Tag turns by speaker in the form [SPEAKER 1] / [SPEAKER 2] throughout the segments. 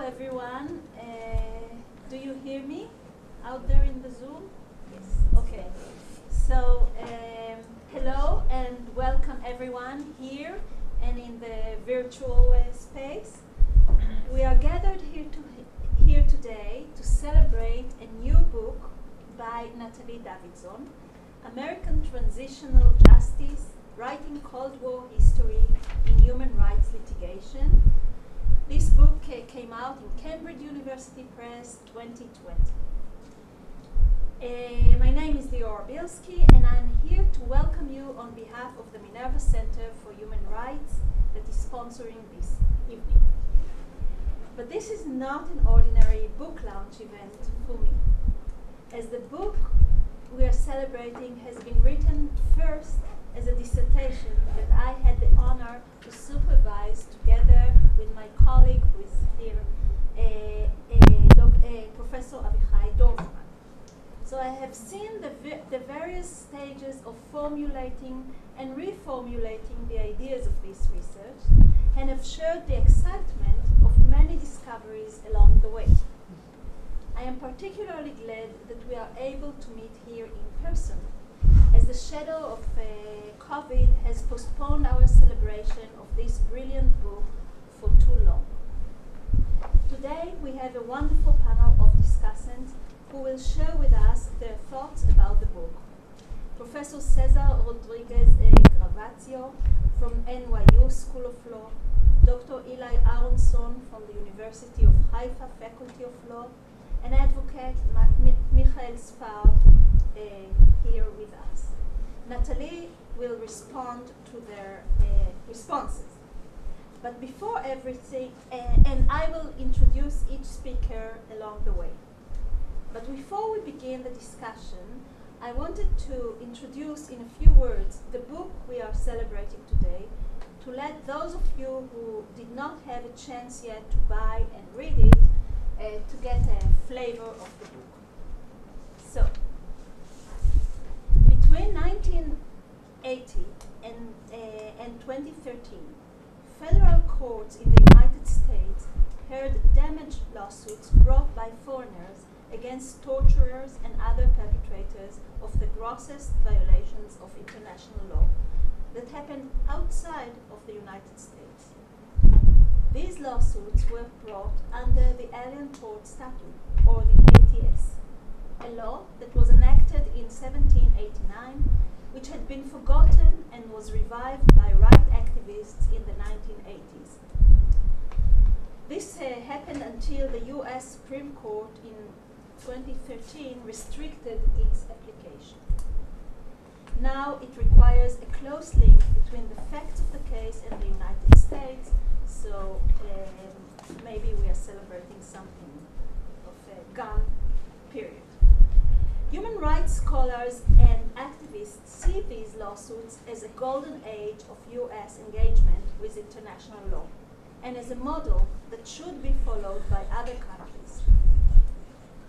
[SPEAKER 1] everyone. Do you hear me out there in the Zoom? Yes. Okay. So, hello and welcome everyone here and in the virtual space. We are gathered here today to celebrate a new book by Natalie Davidson, American Transitional Justice, Writing Cold War History in Human Rights Litigation. This book came out in Cambridge University Press 2020. My name is Lior Bilski, and I'm here to welcome you on behalf of the Minerva Center for Human Rights that is sponsoring this evening. But this is not an ordinary book launch event for me, as the book we are celebrating has been written first as a dissertation that I had the honor to supervise together with my colleague who is here, Professor Avichai Dorfman. So I have seen the various stages of formulating and reformulating the ideas of this research, and have shared the excitement of many discoveries along the way. I am particularly glad that we are able to meet here in person, as the shadow of COVID has postponed our celebration of this brilliant book for too long. Today we have a wonderful panel of discussants who will share with us their thoughts about the book. Professor César Rodríguez-Garavito from NYU School of Law, Dr. Aaronson from the University of Haifa Faculty of Law, and advocate Michael Sfard here with us. Natalie will respond to their responses. But before everything, and I will introduce each speaker along the way. But before we begin the discussion, I wanted to introduce in a few words the book we are celebrating today, to let those of you who did not have a chance yet to buy and read it, to get a flavor of the book. So, between 1980 and 2013, federal courts in the United States heard damage lawsuits brought by foreigners against torturers and other perpetrators of the grossest violations of international law that happened outside of the United States. These lawsuits were brought under the Alien Tort Statute, or the ATS, a law that was enacted in 1789, which had been forgotten and was revived by right activists in the 1980s. This happened until the US Supreme Court in 2013 restricted its application. Now it requires a close link between the facts of the case and the United States, so maybe we are celebrating something of a gun period. Human rights scholars and activists see these lawsuits as a golden age of US engagement with international law, and as a model that should be followed by other countries.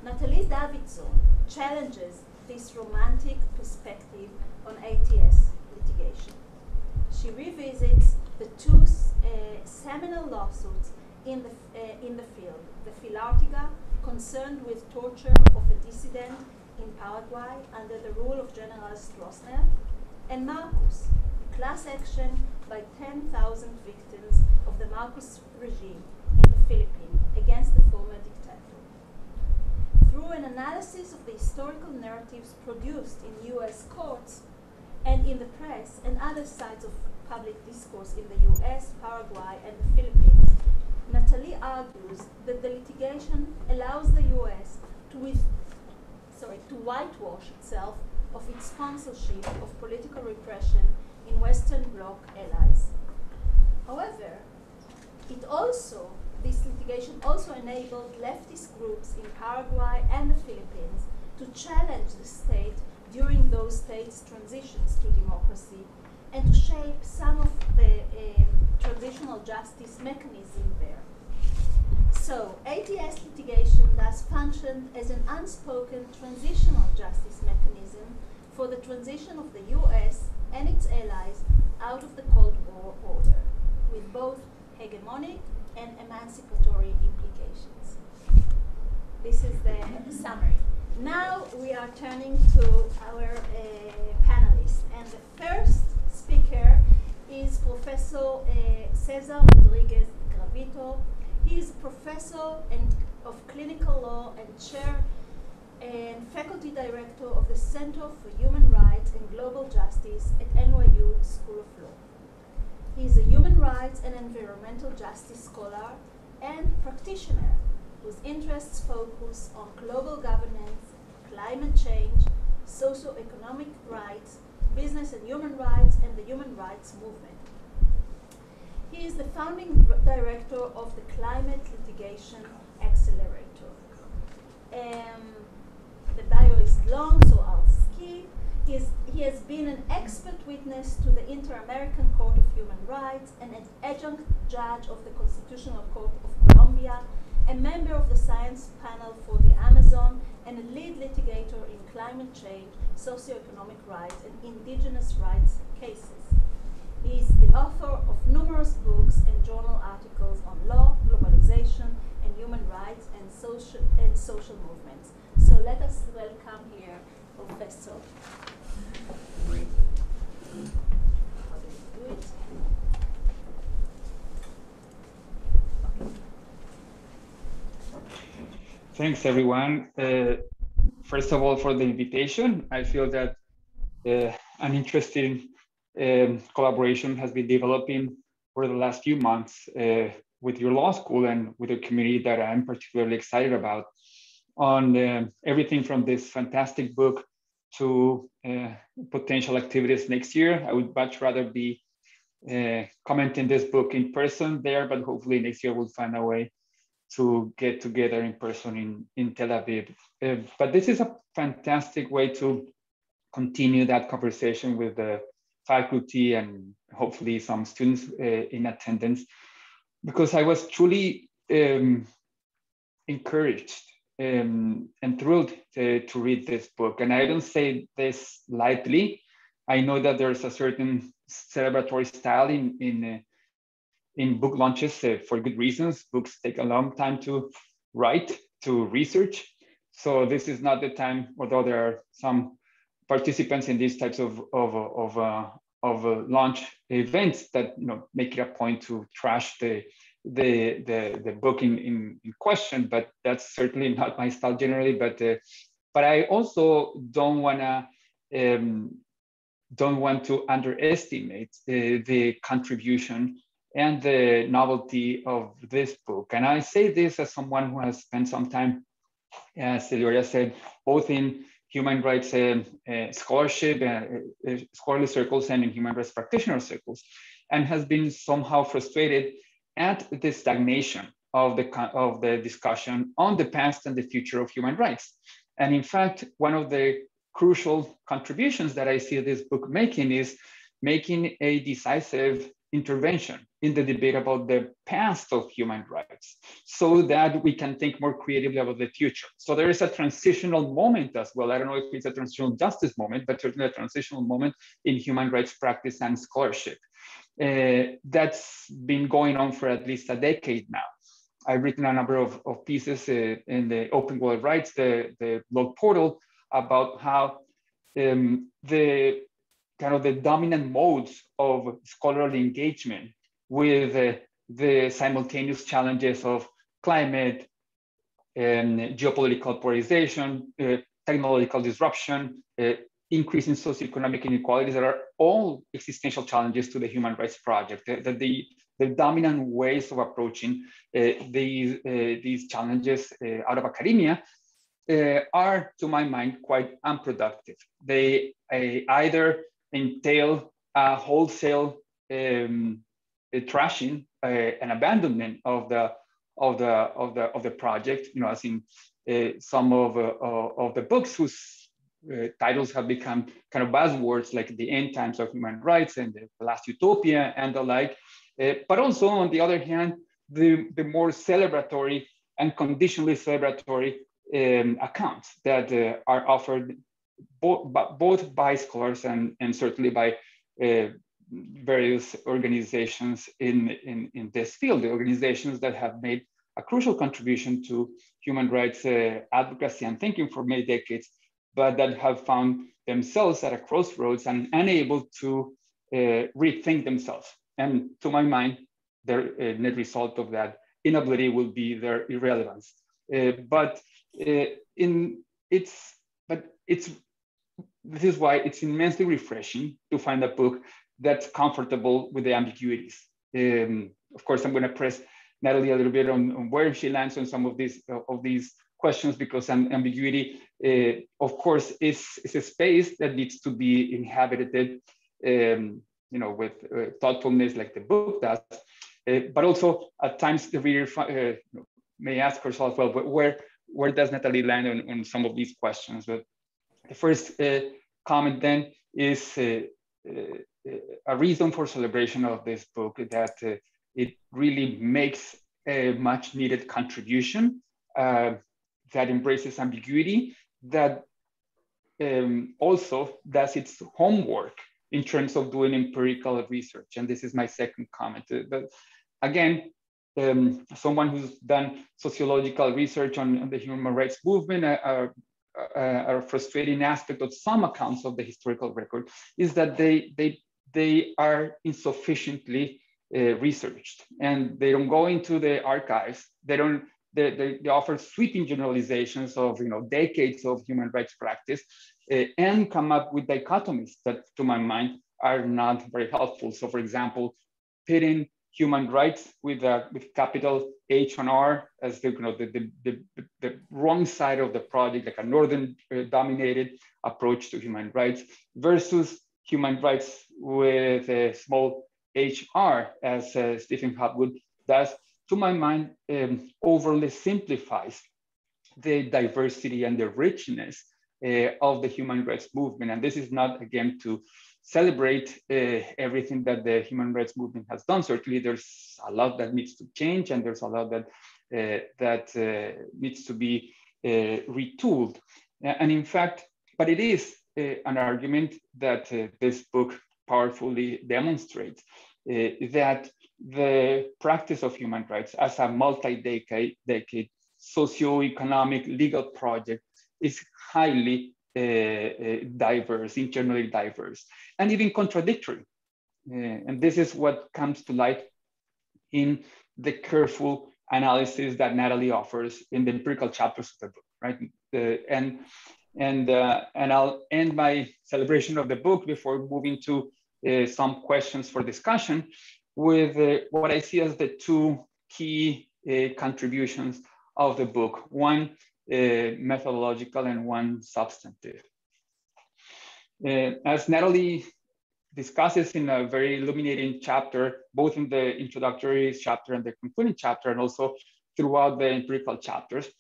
[SPEAKER 1] Natalie Davidson challenges this romantic perspective on ATS litigation. She revisits the two seminal lawsuits in the field, the Filártiga, concerned with torture of a dissident in Paraguay under the rule of General Stroessner, and Marcos, a class action by 10,000 victims of the Marcos regime in the Philippines against the former dictator. Through an analysis of the historical narratives produced in US courts and in the press and other sites of public discourse in the US, Paraguay, and the Philippines, Natalie argues that the litigation allows the US to whitewash itself of its sponsorship of political repression in Western Bloc allies. However, this litigation also enabled leftist groups in Paraguay and the Philippines to challenge the state during those states' transitions to democracy and to shape some of the transitional justice mechanism there. So, ATS litigation thus functioned as an unspoken transitional justice mechanism for the transition of the US and its allies out of the Cold War order, with both hegemonic and emancipatory implications. This is the summary. Now we are turning to our panelists, and the first speaker is Professor César Rodríguez-Garavito. He is Professor of Clinical Law and Chair and Faculty Director of the Center for Human Rights and Global Justice at NYU School of Law. He is a human rights and environmental justice scholar and practitioner whose interests focus on global governance, climate change, socio-economic rights, business and human rights, and the human rights movement. He is the founding director of the Climate Litigation Accelerator. The bio is long, so I'll skip. He has been an expert witness to the Inter-American Court of Human Rights and an adjunct judge of the Constitutional Court of Colombia, a member of the Science Panel for the Amazon, and a lead litigator in climate change, socioeconomic rights, and indigenous rights cases. He is the author of numerous books and journal articles on law, globalization, and human rights and social movements. So let us welcome here Professor. How do you do it?
[SPEAKER 2] Thanks, everyone. First of all, for the invitation. I feel that an interesting collaboration has been developing over the last few months with your law school and with a community that I'm particularly excited about on everything from this fantastic book to potential activities next year. I would much rather be commenting this book in person there, but hopefully next year we'll find a way to get together in person in Tel Aviv. But this is a fantastic way to continue that conversation with the faculty and hopefully some students in attendance, because I was truly encouraged and thrilled to read this book. And I don't say this lightly. I know that there's a certain celebratory style in book launches for good reasons. Books take a long time to write, to research. So this is not the time, although there are some participants in these types of launch events that make it a point to trash the book in question, but that's certainly not my style generally. But I also don't want to underestimate the contribution and the novelty of this book. And I say this as someone who has spent some time, as Elioria said, both in human rights scholarship, scholarly circles, and in human rights practitioner circles, and has been somehow frustrated at the stagnation of the discussion on the past and the future of human rights. And in fact, one of the crucial contributions that I see this book making is making a decisive intervention in the debate about the past of human rights so that we can think more creatively about the future. So there is a transitional moment as well. I don't know if it's a transitional justice moment, but certainly a transitional moment in human rights practice and scholarship. That's been going on for at least a decade now. I've written a number of pieces in the Open World Rights, the blog portal, about how the dominant modes of scholarly engagement with the simultaneous challenges of climate and geopolitical polarization, technological disruption, increase in socioeconomic inequalities that are all existential challenges to the human rights project. The dominant ways of approaching these challenges out of academia are, to my mind, quite unproductive. They either entail a wholesale trashing, an abandonment of the project. As in some of the books whose titles have become kind of buzzwords, like the end times of human rights and the last utopia and the like. But also, on the other hand, the more celebratory and conditionally celebratory accounts that are offered both by scholars and certainly by various organizations in this field, the organizations that have made a crucial contribution to human rights advocacy and thinking for many decades, but that have found themselves at a crossroads and unable to rethink themselves. And to my mind, the net result of that inability will be their irrelevance. This is why it's immensely refreshing to find a book that's comfortable with the ambiguities. Of course, I'm going to press Natalie a little bit on where she lands on some of these questions, because ambiguity, of course, is a space that needs to be inhabited, with thoughtfulness, like the book does. But also, at times, the reader may ask herself, well, where does Natalie land on some of these questions? But the first comment then is a reason for celebration of this book, that it really makes a much needed contribution that embraces ambiguity, that also does its homework in terms of doing empirical research. And this is my second comment. But again, someone who's done sociological research on the human rights movement, a frustrating aspect of some accounts of the historical record is that they are insufficiently researched, and they don't go into the archives. They offer sweeping generalizations of decades of human rights practice, and come up with dichotomies that, to my mind, are not very helpful. So, for example, pitting human rights with capital H and R as the wrong side of the project, like a northern dominated approach to human rights, versus human rights with a small HR, as Stephen Hopwood does, to my mind, overly simplifies the diversity and the richness of the human rights movement. And this is not, again, to celebrate everything that the human rights movement has done. Certainly, there's a lot that needs to change, and there's a lot that needs to be retooled. And in fact, but it is an argument that this book powerfully demonstrates, that the practice of human rights as a multi-decade socioeconomic legal project is highly diverse, internally diverse, and even contradictory. And this is what comes to light in the careful analysis that Natalie offers in the empirical chapters of the book, right? And I'll end my celebration of the book before moving to some questions for discussion with what I see as the two key contributions of the book. One methodological and one substantive. As Natalie discusses in a very illuminating chapter, both in the introductory chapter and the concluding chapter, and also throughout the empirical chapters,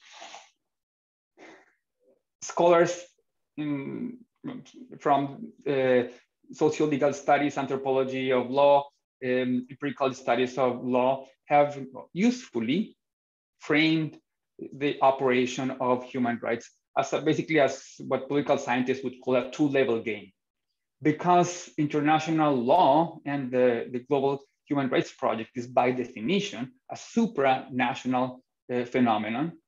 [SPEAKER 2] scholars from socio-legal studies, anthropology of law, empirical studies of law have usefully framed the operation of human rights as basically as what political scientists would call a two-level game. Because international law and the global human rights project is by definition a supranational phenomenon,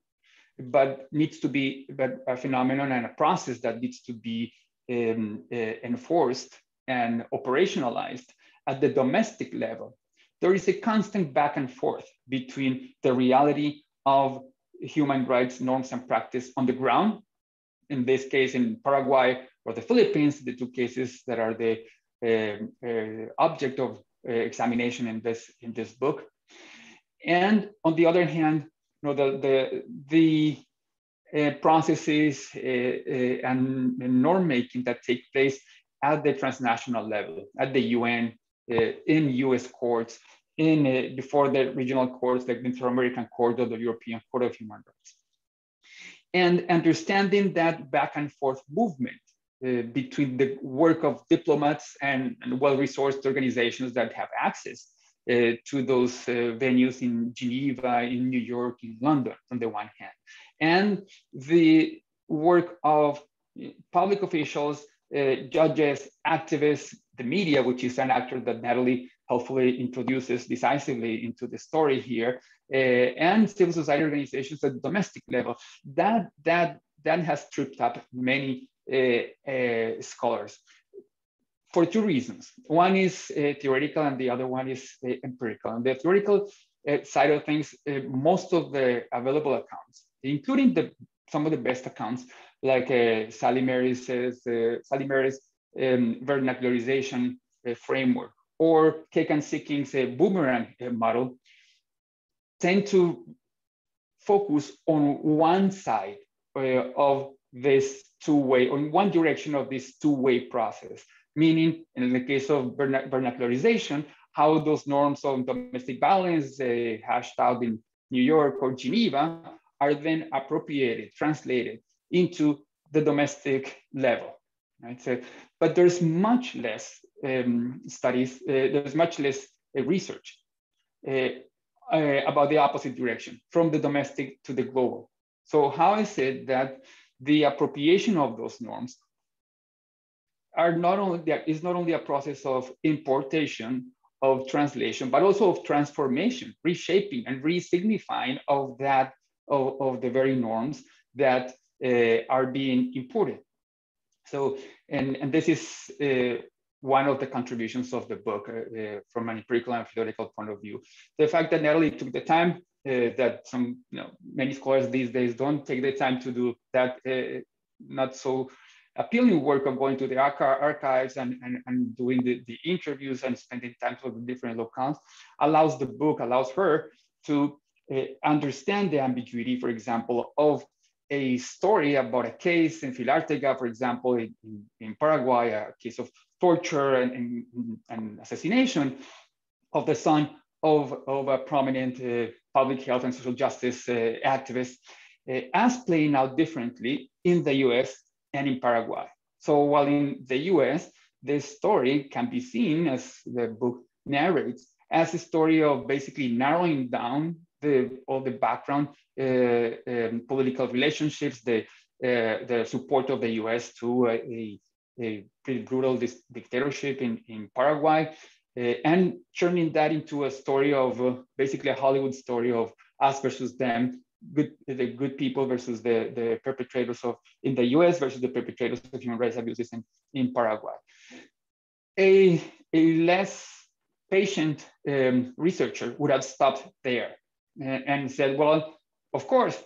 [SPEAKER 2] but needs to be a phenomenon and a process that needs to be enforced and operationalized at the domestic level. There is a constant back and forth between the reality of human rights norms and practice on the ground, in this case in Paraguay or the Philippines, the two cases that are the object of examination in this book. And on the other hand, the processes and norm making that take place at the transnational level, at the UN, in US courts, before the regional courts like the Inter-American Court or the European Court of Human Rights. And understanding that back and forth movement between the work of diplomats and well-resourced organizations that have access to those venues in Geneva, in New York, in London, on the one hand, and the work of public officials, judges, activists, the media, which is an actor that Natalie helpfully introduces decisively into the story here, and civil society organizations at the domestic level. That has tripped up many scholars for two reasons. One is theoretical and the other one is empirical. On the theoretical side of things, most of the available accounts, including some of the best accounts, like Sally Mary's vernacularization framework, or Kekan Sikking's boomerang model, tend to focus on one side of this two-way, on one direction of this two-way process. Meaning, in the case of vernacularization, how those norms of domestic violence hashed out in New York or Geneva are then appropriated, translated into the domestic level, right? So, but there's much less studies, there's much less research about the opposite direction, from the domestic to the global. So how is it that the appropriation of those norms is not only a process of importation, of translation, but also of transformation, reshaping and re-signifying of the very norms that are being imported. So, and this is one of the contributions of the book from an empirical and theoretical point of view. The fact that Natalie took the time that many scholars these days don't take the time to do that not so appealing work of going to the archives and doing the interviews and spending time with the different locales, allows her to understand the ambiguity, for example, of a story about a case in Filártiga, for example, in Paraguay, a case of torture and assassination of the son of a prominent public health and social justice activist, as playing out differently in the US and in Paraguay. So while in the US, this story can be seen, as the book narrates, as a story of basically narrowing down all the background political relationships, the support of the US to a pretty brutal dictatorship in Paraguay, and turning that into a story of basically a Hollywood story of us versus them, the good people versus the perpetrators in the US versus the perpetrators of human rights abuses in Paraguay. A less patient researcher would have stopped there and said, well, of course,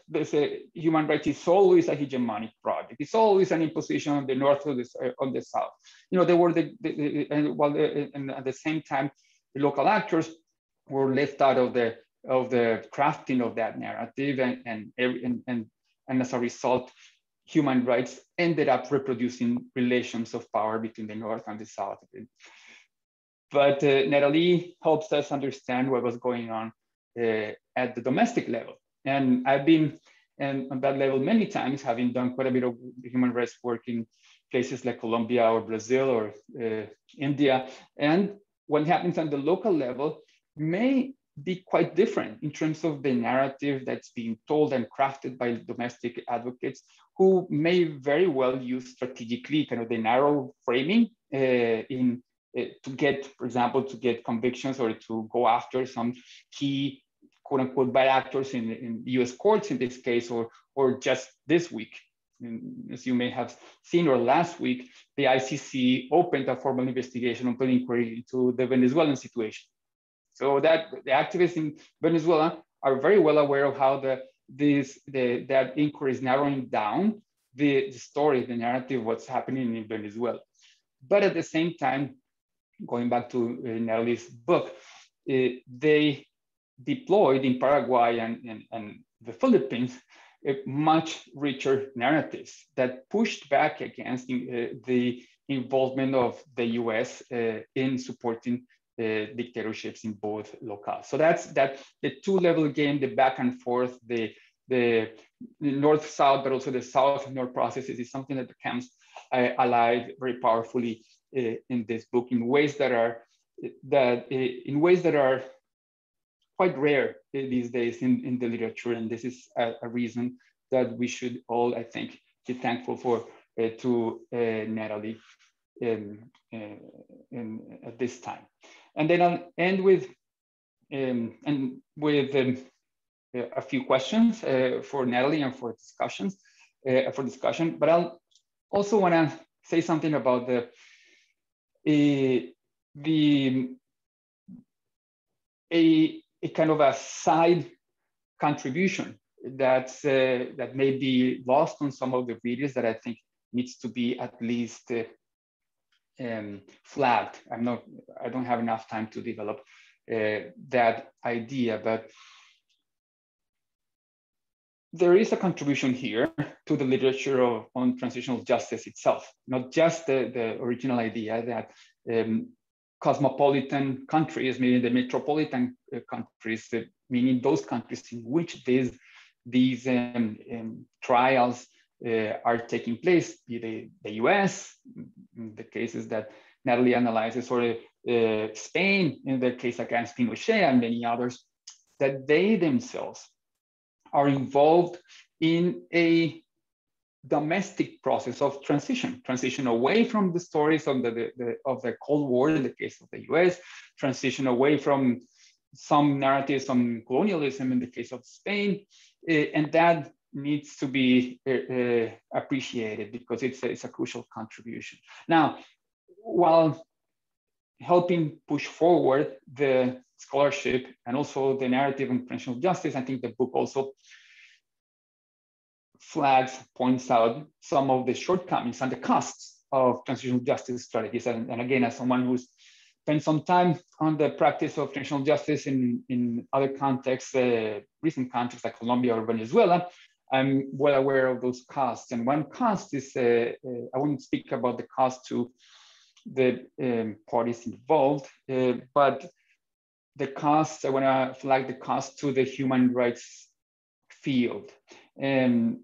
[SPEAKER 2] human rights is always a hegemonic project. It's always an imposition on the North or on the South. There were and at the same time, the local actors were left out of the crafting of that narrative, and as a result, human rights ended up reproducing relations of power between the North and the South. But Natalie helps us understand what was going on at the domestic level. And I've been on that level many times, having done quite a bit of human rights work in places like Colombia or Brazil or India. And what happens on the local level may be quite different in terms of the narrative that's being told and crafted by domestic advocates, who may very well use strategically kind of the narrow framing to get, for example, to get convictions or to go after some key quote unquote bad actors in US courts in this case, or just this week. As you may have seen, or last week, the ICC opened a formal investigation on inquiry into the Venezuelan situation. So that the activists in Venezuela are very well aware of how that inquiry is narrowing down the story, the narrative, what's happening in Venezuela. But at the same time, going back to Natalie's book, they deployed in Paraguay and the Philippines much richer narratives that pushed back against the involvement of the US in supporting dictatorships in both locales. So that's the two-level game, the back and forth, the North-South, but also the South-North processes is something that becomes alive very powerfully in this book in ways that are quite rare these days in the literature. And this is a reason that we should all, I think, be thankful for to Natalie. at this time. And then I'll end with a few questions for Natalie and for discussion. But I'll also want to say something about a kind of a side contribution that may be lost on some of the readers that I think needs to be at least flagged. I don't have enough time to develop that idea, but there is a contribution here to the literature on transitional justice itself, not just the original idea that cosmopolitan countries, meaning the metropolitan countries, meaning those countries in which these trials are taking place, be the US, the cases that Natalie analyzes, or Spain in the case against Pinochet and many others, that they themselves are involved in a domestic process of transition away from the stories of the Cold War in the case of the US, transition away from some narratives on colonialism in the case of Spain, and that needs to be appreciated because it's a crucial contribution. Now, while helping push forward the scholarship and also the narrative on transitional justice, I think the book also points out some of the shortcomings and the costs of transitional justice strategies. And again, as someone who's spent some time on the practice of transitional justice in other contexts, recent contexts like Colombia or Venezuela, I'm well aware of those costs. And one cost is, I won't speak about the cost to the parties involved, but the cost, I want to flag the cost to the human rights field. And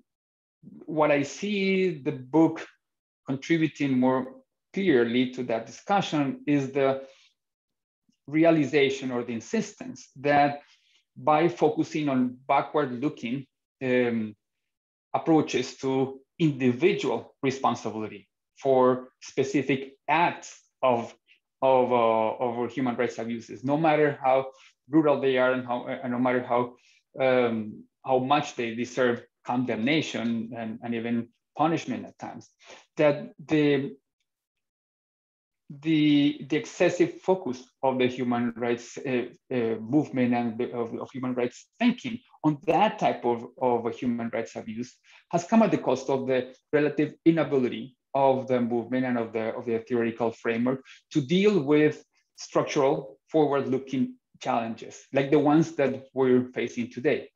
[SPEAKER 2] what I see the book contributing more clearly to that discussion is the realization or the insistence that by focusing on backward-looking approaches to individual responsibility for specific acts of human rights abuses, no matter how brutal they are and no matter how much they deserve condemnation and even punishment at times, that the excessive focus of the human rights movement and of human rights thinking on that type of human rights abuse has come at the cost of the relative inability of the movement and of the theoretical framework to deal with structural forward-looking challenges like the ones that we're facing today.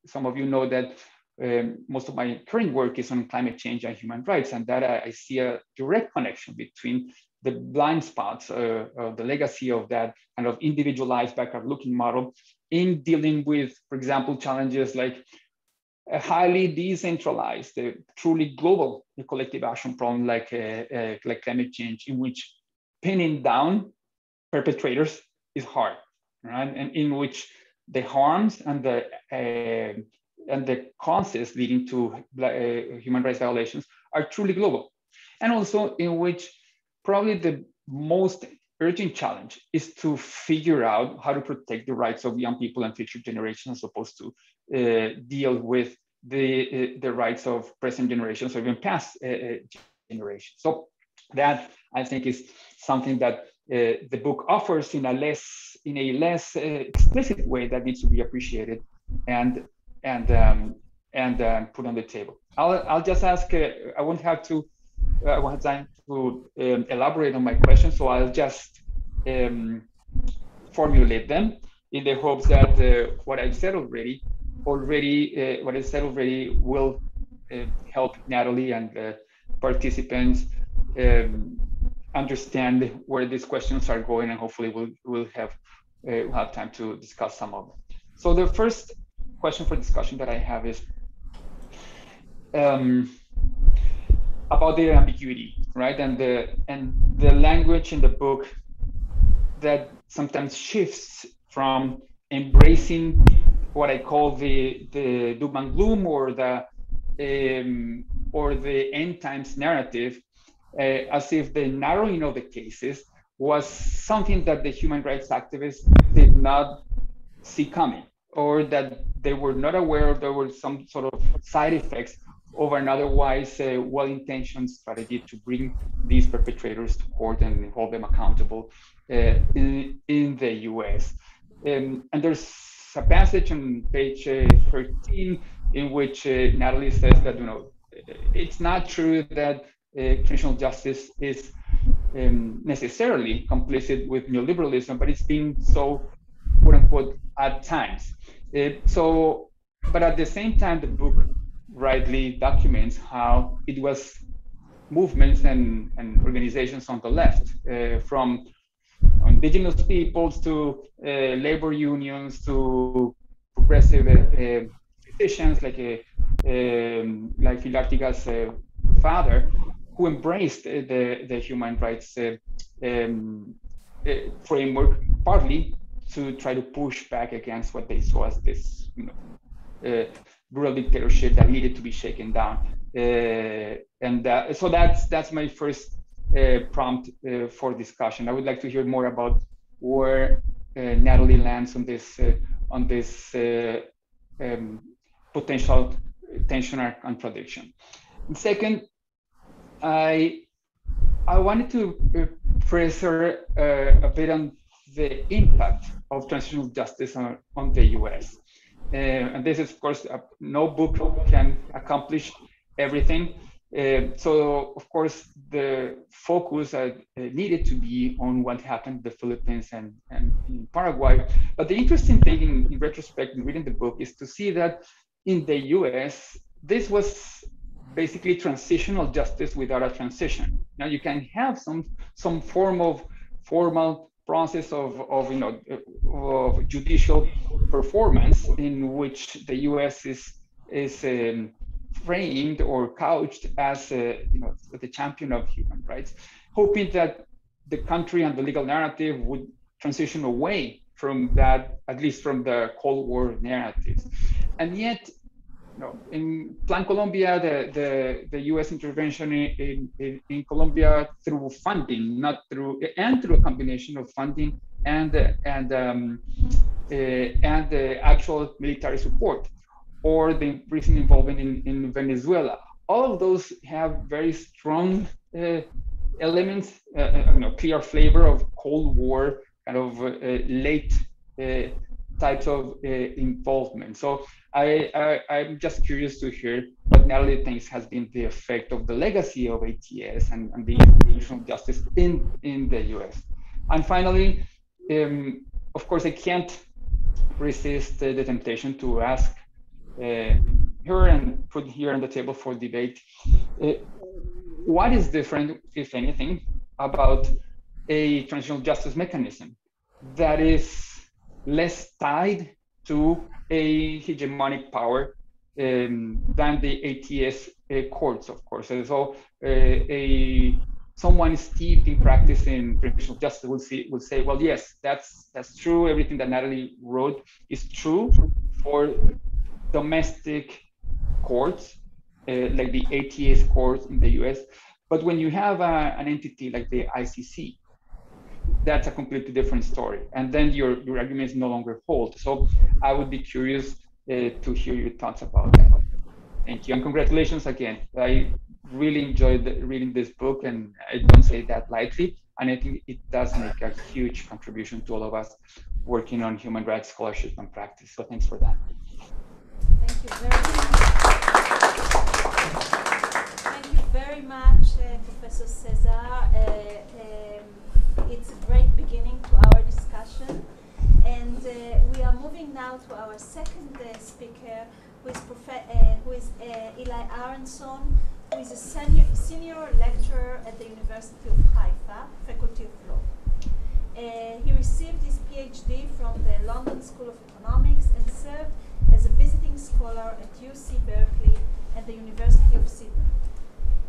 [SPEAKER 2] Some of you know that most of my current work is on climate change and human rights, and that I see a direct connection between the blind spots, the legacy of that kind of individualized backward-looking model in dealing with, for example, challenges like a highly decentralized, truly global collective action problem like climate change, in which pinning down perpetrators is hard, right? And in which the harms and the causes leading to human rights violations are truly global. And also in which probably the most urgent challenge is to figure out how to protect the rights of young people and future generations as opposed to deal with the rights of present generations or even past generations. So that I think is something that the book offers in a less explicit way that needs to be appreciated and put on the table. I'll just ask. I won't have time to elaborate on my questions, so I'll just formulate them in the hopes that what I said already will help Natalie and participants understand where these questions are going, and hopefully we'll have time to discuss some of them. So the first question for discussion that I have is about the ambiguity, right? And the language in the book that sometimes shifts from embracing what I call the doom and gloom or the end times narrative as if the narrowing of the cases was something that the human rights activists did not see coming, or that they were not aware of. There were some sort of side effects of an otherwise well-intentioned strategy to bring these perpetrators to court and hold them accountable in the US. And there's a passage on page 13 in which Natalie says that, it's not true that transitional justice is necessarily complicit with neoliberalism, but it's been so, quote unquote, at times. But at the same time, the book rightly documents how it was movements and organizations on the left, from indigenous peoples to labor unions to progressive physicians like Filártiga's father, who embraced the human rights framework, partly to try to push back against what they saw as this brutal dictatorship that needed to be shaken down. So that's my first prompt for discussion. I would like to hear more about where Natalie lands on this potential tension or contradiction. And second, I wanted to press her a bit on the impact of transitional justice on the US. And this is, of course, no book can accomplish everything. So, of course, the focus needed to be on what happened in the Philippines and in Paraguay. But the interesting thing in retrospect, in reading the book, is to see that in the US, this was basically transitional justice without a transition. Now, you can have some form of formal process of judicial performance in which the US is framed or couched as the champion of human rights, hoping that the country and the legal narrative would transition away from that, at least from the Cold War narratives. And yet, in Plan Colombia, the U.S. intervention in Colombia through funding, through a combination of funding and the actual military support, or the recent involvement in Venezuela. All of those have very strong elements, clear flavor of Cold War, kind of late types of involvement. So I'm just curious to hear what Natalie thinks has been the effect of the legacy of ATS and the institutional justice in the US. And finally, of course, I can't resist the temptation to ask her and put here on the table for debate, what is different, if anything, about a transitional justice mechanism that is less tied to a hegemonic power than the ATS courts, of course. And so someone steeped in practice in transitional justice will say, well, yes, that's true. Everything that Natalie wrote is true for domestic courts, like the ATS courts in the US. But when you have an entity like the ICC, that's a completely different story. And then your arguments no longer hold. So I would be curious to hear your thoughts about that. Thank you. And congratulations again. I really enjoyed reading this book, and I don't say that lightly. And I think it does make a huge contribution to all of us working on human rights scholarship and practice. So thanks for that.
[SPEAKER 1] Thank you very much. Thank you very much, Professor César. It's a great beginning to our discussion. And we are moving now to our second speaker, who is Eli Aaronson, who is a senior lecturer at the University of Haifa, Faculty of Law. He received his PhD from the London School of Economics and served as a visiting scholar at UC Berkeley and the University of Sydney.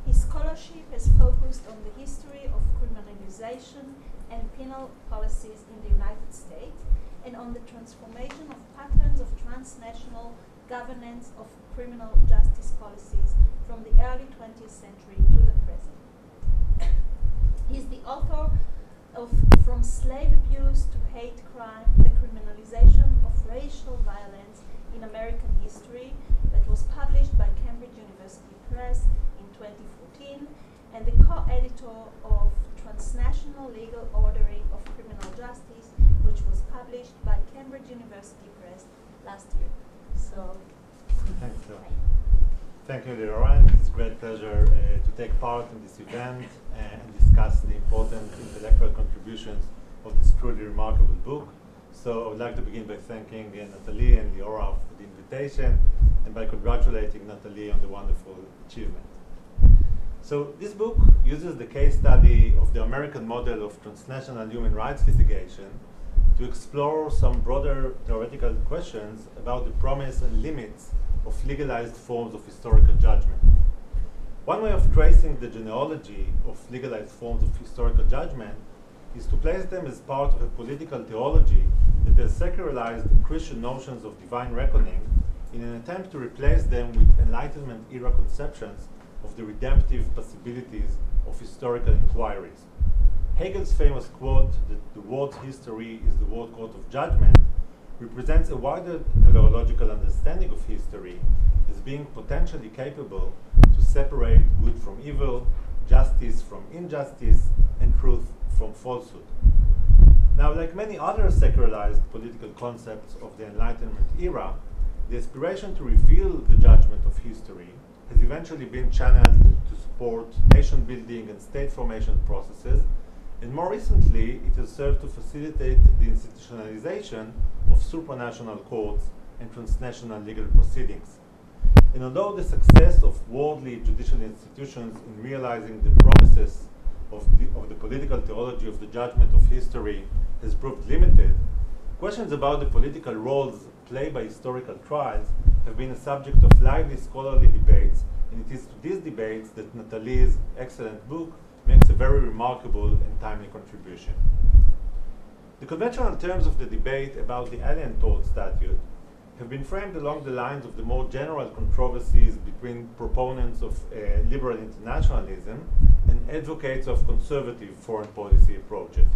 [SPEAKER 1] His scholarship has focused on the history of criminalization and penal policies in the United States and on the transformation of patterns of transnational governance of criminal justice policies from the early 20th century to the present. He's the author of From Slave Abuse to Hate Crime, the Criminalization of Racial Violence in American History, that was published by Cambridge University Press in 2014, and the co-editor of Transnational Legal Ordering of Criminal Justice, which was published by Cambridge University Press last year. So,
[SPEAKER 3] thanks, thank you, Leora. It's a great pleasure to take part in this event and discuss the important intellectual contributions of this truly remarkable book. So I would like to begin by thanking Natalie and Leora for the invitation, and by congratulating Natalie on the wonderful achievement. So this book uses the case study of the American model of transnational human rights litigation to explore some broader theoretical questions about the promise and limits of legalized forms of historical judgment. One way of tracing the genealogy of legalized forms of historical judgment is to place them as part of a political theology that has secularized Christian notions of divine reckoning in an attempt to replace them with Enlightenment-era conceptions of the redemptive possibilities of historical inquiries. Hegel's famous quote that the world's history is the world court of judgment represents a wider teleological understanding of history as being potentially capable to separate good from evil, justice from injustice, and truth from falsehood. Now, like many other secularized political concepts of the Enlightenment era, the aspiration to reveal the judgment of history has eventually been channeled to support nation building and state formation processes, and more recently, it has served to facilitate the institutionalization of supranational courts and transnational legal proceedings. And although the success of worldly judicial institutions in realizing the promises of the political theology of the judgment of history has proved limited, questions about the political roles played by historical trials have been a subject of lively scholarly debates, and it is to these debates that Natalie's excellent book makes a very remarkable and timely contribution. The conventional terms of the debate about the Alien Tort Statute have been framed along the lines of the more general controversies between proponents of liberal internationalism and advocates of conservative foreign policy approaches.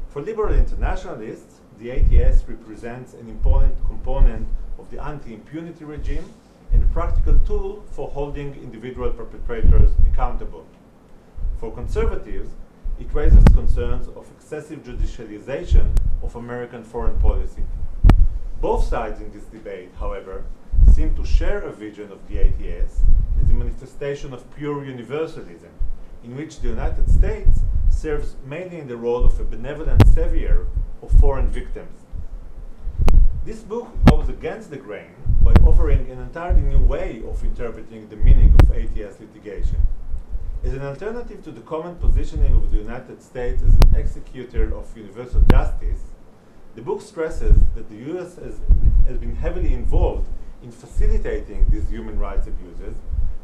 [SPEAKER 3] For liberal internationalists, the ATS represents an important component of the anti-impunity regime and a practical tool for holding individual perpetrators accountable. For conservatives, it raises concerns of excessive judicialization of American foreign policy. Both sides in this debate, however, seem to share a vision of the ATS as a manifestation of pure universalism, in which the United States serves mainly in the role of a benevolent savior of foreign victims. This book goes against the grain by offering an entirely new way of interpreting the meaning of ATS litigation. As an alternative to the common positioning of the United States as an executor of universal justice, the book stresses that the US has been heavily involved in facilitating these human rights abuses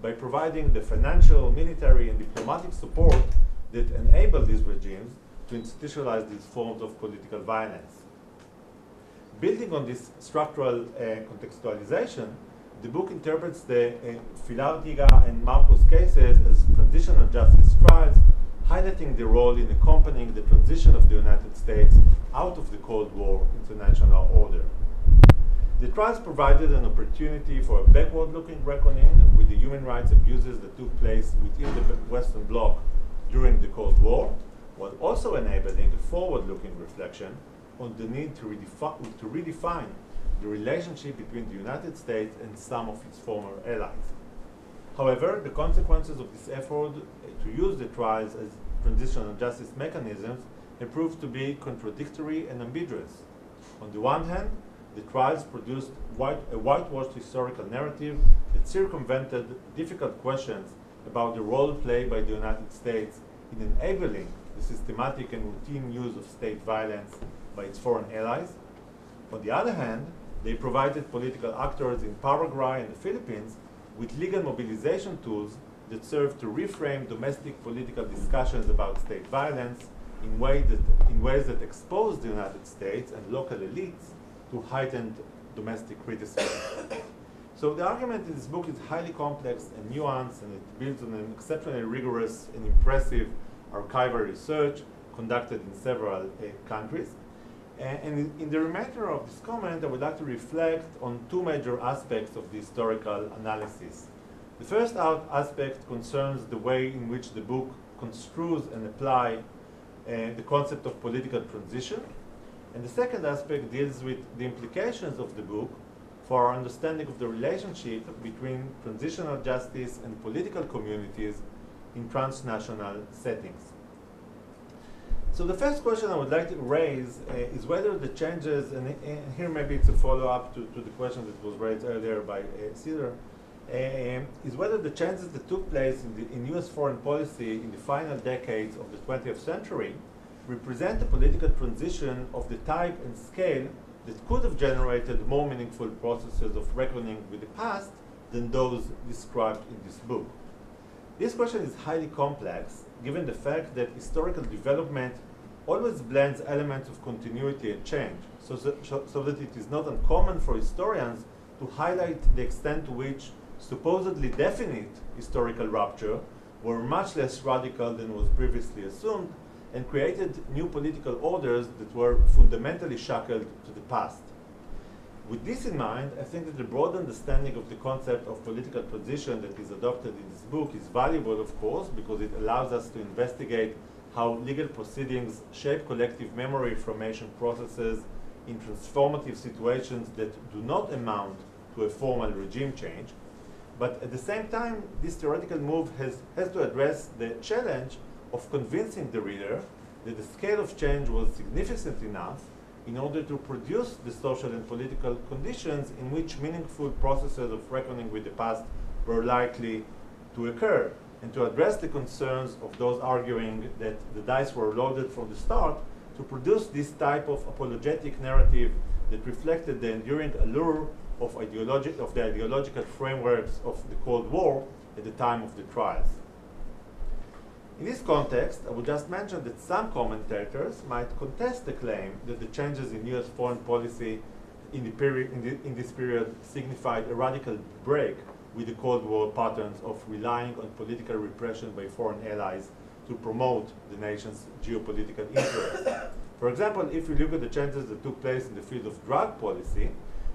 [SPEAKER 3] by providing the financial, military, and diplomatic support that enable these regimes to institutionalize these forms of political violence. Building on this structural contextualization, the book interprets the Filártiga and Marcos cases as transitional justice trials, highlighting the role in accompanying the transition of the United States out of the Cold War international order. The trials provided an opportunity for a backward-looking reckoning with the human rights abuses that took place within the Western Bloc during the Cold War, while also enabling a forward-looking reflection on the need to redefine the relationship between the United States and some of its former allies. However, the consequences of this effort to use the trials as transitional justice mechanisms have proved to be contradictory and ambiguous. On the one hand, the trials produced a whitewashed historical narrative that circumvented difficult questions about the role played by the United States in enabling the systematic and routine use of state violence by its foreign allies. On the other hand, they provided political actors in Paraguay and the Philippines with legal mobilization tools that served to reframe domestic political discussions about state violence in ways that exposed the United States and local elites to heightened domestic criticism. So the argument in this book is highly complex and nuanced, and it builds on an exceptionally rigorous and impressive archival research conducted in several countries. And in the remainder of this comment, I would like to reflect on two major aspects of the historical analysis. The first aspect concerns the way in which the book construes and applies the concept of political transition. And the second aspect deals with the implications of the book for our understanding of the relationship between transitional justice and political communities in transnational settings. So the first question I would like to raise is whether the changes, and here maybe it's a follow-up to the question that was raised earlier by César, is whether the changes that took place in US foreign policy in the final decades of the 20th century represent a political transition of the type and scale that could have generated more meaningful processes of reckoning with the past than those described in this book. This question is highly complex, given the fact that historical development always blends elements of continuity and change, so that it is not uncommon for historians to highlight the extent to which supposedly definite historical rupture were much less radical than was previously assumed, and created new political orders that were fundamentally shackled to the past. With this in mind, I think that the broad understanding of the concept of political transition that is adopted in this book is valuable, of course, because it allows us to investigate how legal proceedings shape collective memory formation processes in transformative situations that do not amount to a formal regime change. But at the same time, this theoretical move has to address the challenge of convincing the reader that the scale of change was significant enough in order to produce the social and political conditions in which meaningful processes of reckoning with the past were likely to occur, and to address the concerns of those arguing that the dice were loaded from the start to produce this type of apologetic narrative that reflected the enduring allure of the ideological frameworks of the Cold War at the time of the trials. In this context, I would just mention that some commentators might contest the claim that the changes in US foreign policy in this period signified a radical break with the Cold War patterns of relying on political repression by foreign allies to promote the nation's geopolitical interests. For example, if we look at the changes that took place in the field of drug policy,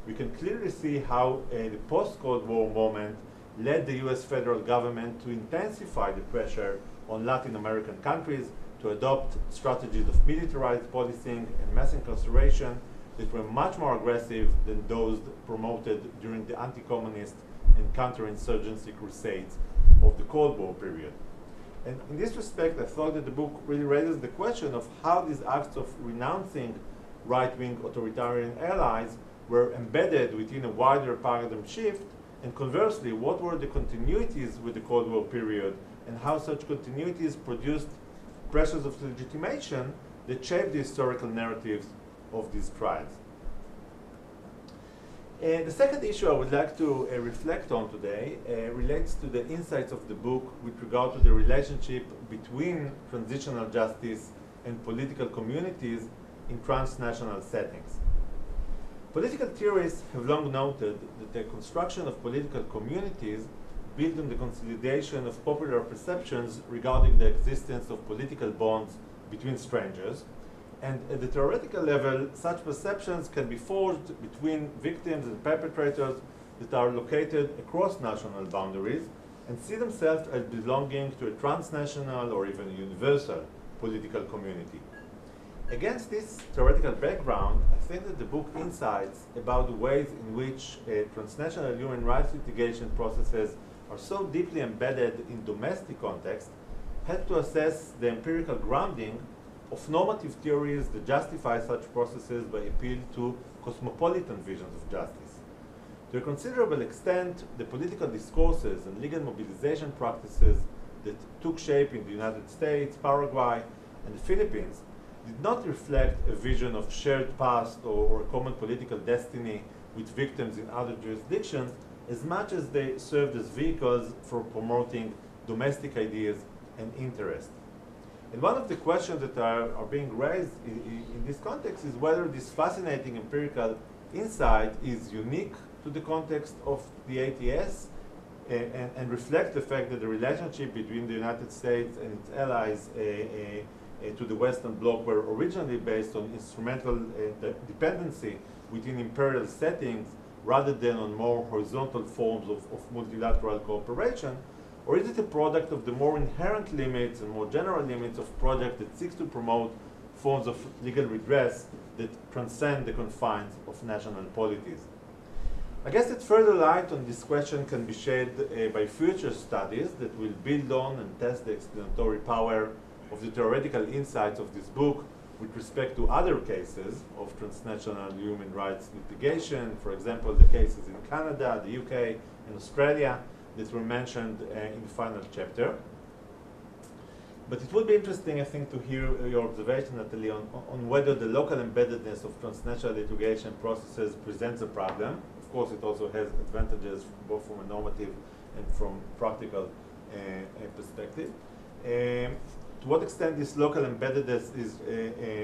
[SPEAKER 3] we can clearly see how the post-Cold War moment led the US federal government to intensify the pressure on Latin American countries to adopt strategies of militarized policing and mass incarceration that were much more aggressive than those promoted during the anti-communist and counterinsurgency crusades of the Cold War period. And in this respect, I thought that the book really raises the question of how these acts of renouncing right-wing authoritarian allies were embedded within a wider paradigm shift, and conversely, what were the continuities with the Cold War period, and how such continuities produced pressures of legitimation that shaped the historical narratives of these trials. The second issue I would like to reflect on today relates to the insights of the book with regard to the relationship between transitional justice and political communities in transnational settings. Political theorists have long noted that the construction of political communities built on the consolidation of popular perceptions regarding the existence of political bonds between strangers, and at the theoretical level, such perceptions can be forged between victims and perpetrators that are located across national boundaries and see themselves as belonging to a transnational or even universal political community. Against this theoretical background, I think that the book insights about the ways in which transnational human rights litigation processes are so deeply embedded in domestic context help to assess the empirical grounding of normative theories that justify such processes by appeal to cosmopolitan visions of justice. To a considerable extent, the political discourses and legal mobilization practices that took shape in the United States, Paraguay, and the Philippines did not reflect a vision of shared past or a common political destiny with victims in other jurisdictions, as much as they served as vehicles for promoting domestic ideas and interests. And one of the questions that are being raised in this context is whether this fascinating empirical insight is unique to the context of the ATS, and reflect the fact that the relationship between the United States and its allies to the Western Bloc were originally based on instrumental dependency within imperial settings rather than on more horizontal forms of multilateral cooperation? Or is it a product of the more inherent limits and more general limits of project that seeks to promote forms of legal redress that transcend the confines of national polities? I guess that further light on this question can be shed by future studies that will build on and test the explanatory power of the theoretical insights of this book with respect to other cases of transnational human rights litigation, for example, the cases in Canada, the UK, and Australia that were mentioned in the final chapter. But it would be interesting, I think, to hear your observation, Natalie, on whether the local embeddedness of transnational litigation processes presents a problem. Of course, it also has advantages both from a normative and from practical perspective. To what extent this local embeddedness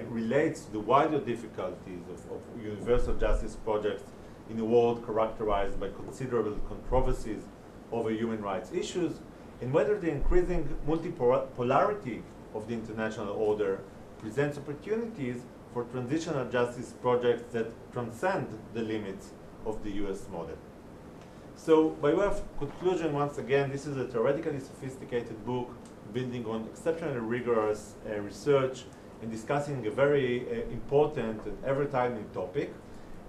[SPEAKER 3] relates to the wider difficulties of universal justice projects in a world characterized by considerable controversies over human rights issues, and whether the increasing multipolarity of the international order presents opportunities for transitional justice projects that transcend the limits of the US model. So, by way of conclusion, once again, this is a theoretically sophisticated book building on exceptionally rigorous research and discussing a very important and ever-timely topic.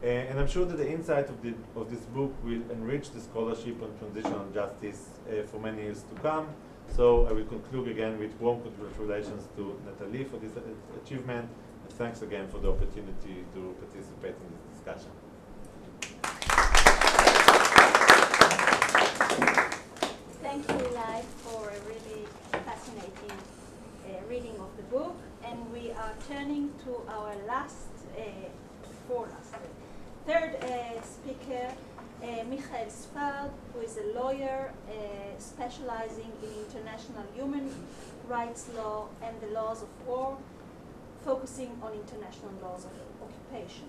[SPEAKER 3] And I'm sure that the insight of this book will enrich the scholarship on transitional justice for many years to come. So I will conclude again with warm congratulations to Natalie for this achievement. And thanks again for the opportunity to participate in this discussion.
[SPEAKER 1] Thank you, Eli, for a really fascinating reading of the book. And we are turning to our third speaker, Michael Sfard, who is a lawyer specializing in international human rights law and the laws of war, focusing on international laws of occupation.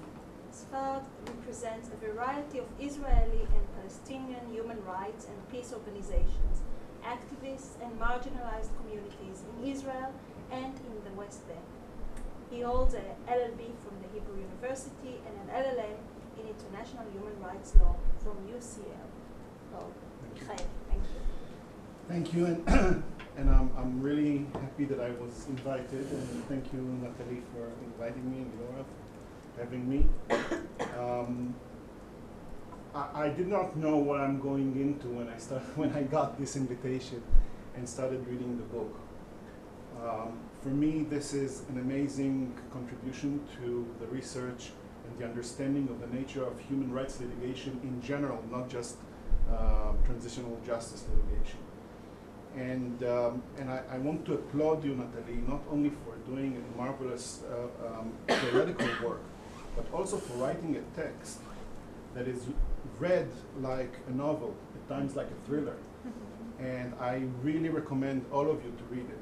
[SPEAKER 1] Sfard represents a variety of Israeli and Palestinian human rights and peace organizations, activists and marginalized communities in Israel and in the West Bank. He holds an LLB from the Hebrew University and an LLM in International Human Rights Law from UCL. So, Michael, thank you.
[SPEAKER 4] Thank you, and I'm really happy that I was invited, and thank you, Natalie, for inviting me, and Laura for having me. I did not know what I'm going into when I got this invitation and started reading the book. For me, this is an amazing contribution to the research and the understanding of the nature of human rights litigation in general, not just transitional justice litigation. And I want to applaud you, Natalie, not only for doing a marvelous theoretical work, but also for writing a text that is read like a novel, at times like a thriller. And I really recommend all of you to read it.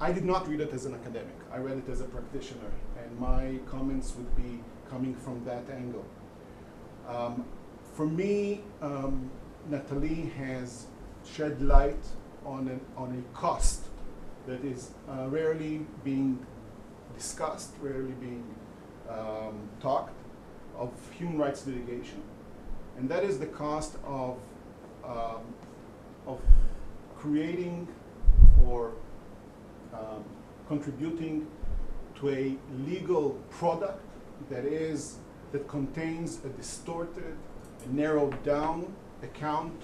[SPEAKER 4] I did not read it as an academic. I read it as a practitioner, and my comments would be coming from that angle. For me, Natalie has shed light on a cost that is rarely being discussed, rarely being talked, of human rights litigation, and that is the cost of creating or contributing to a legal product that contains a distorted, a narrowed down account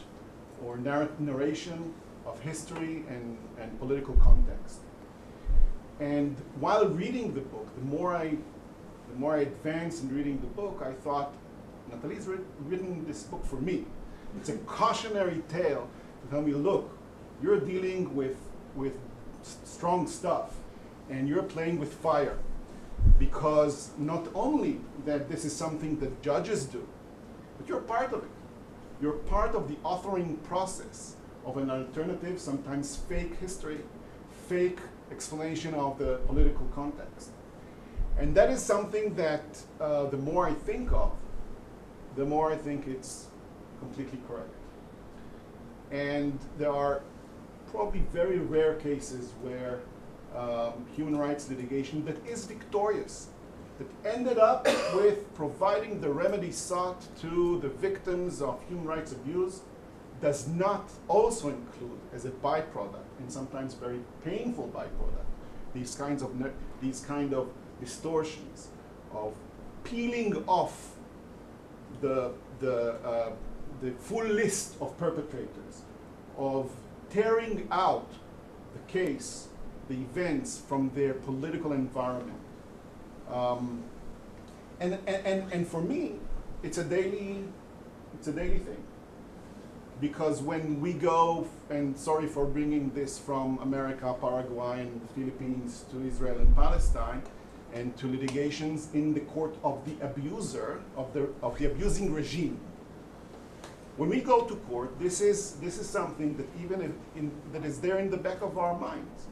[SPEAKER 4] or narration of history and political context. And while reading the book, the more I advanced in reading the book, I thought, Natalie's written this book for me. It's a cautionary tale to tell me, look, you're dealing with strong stuff, and you're playing with fire, because not only that this is something that judges do, but you're part of it. You're part of the authoring process of an alternative, sometimes fake history, fake explanation of the political context. And that is something that the more I think of, the more I think it's completely correct. And there are probably very rare cases where human rights litigation that is victorious, that ended up with providing the remedy sought to the victims of human rights abuse, does not also include as a byproduct, and sometimes very painful byproduct, these kind of distortions of peeling off the full list of perpetrators, of tearing out the case, the events from their political environment. And for me, it's a daily thing. Because when we go, and sorry for bringing this from America, Paraguay, and the Philippines to Israel and Palestine, and to litigations in the court of the abuser, of the abusing regime. When we go to court, this is something that even that is there in the back of our minds.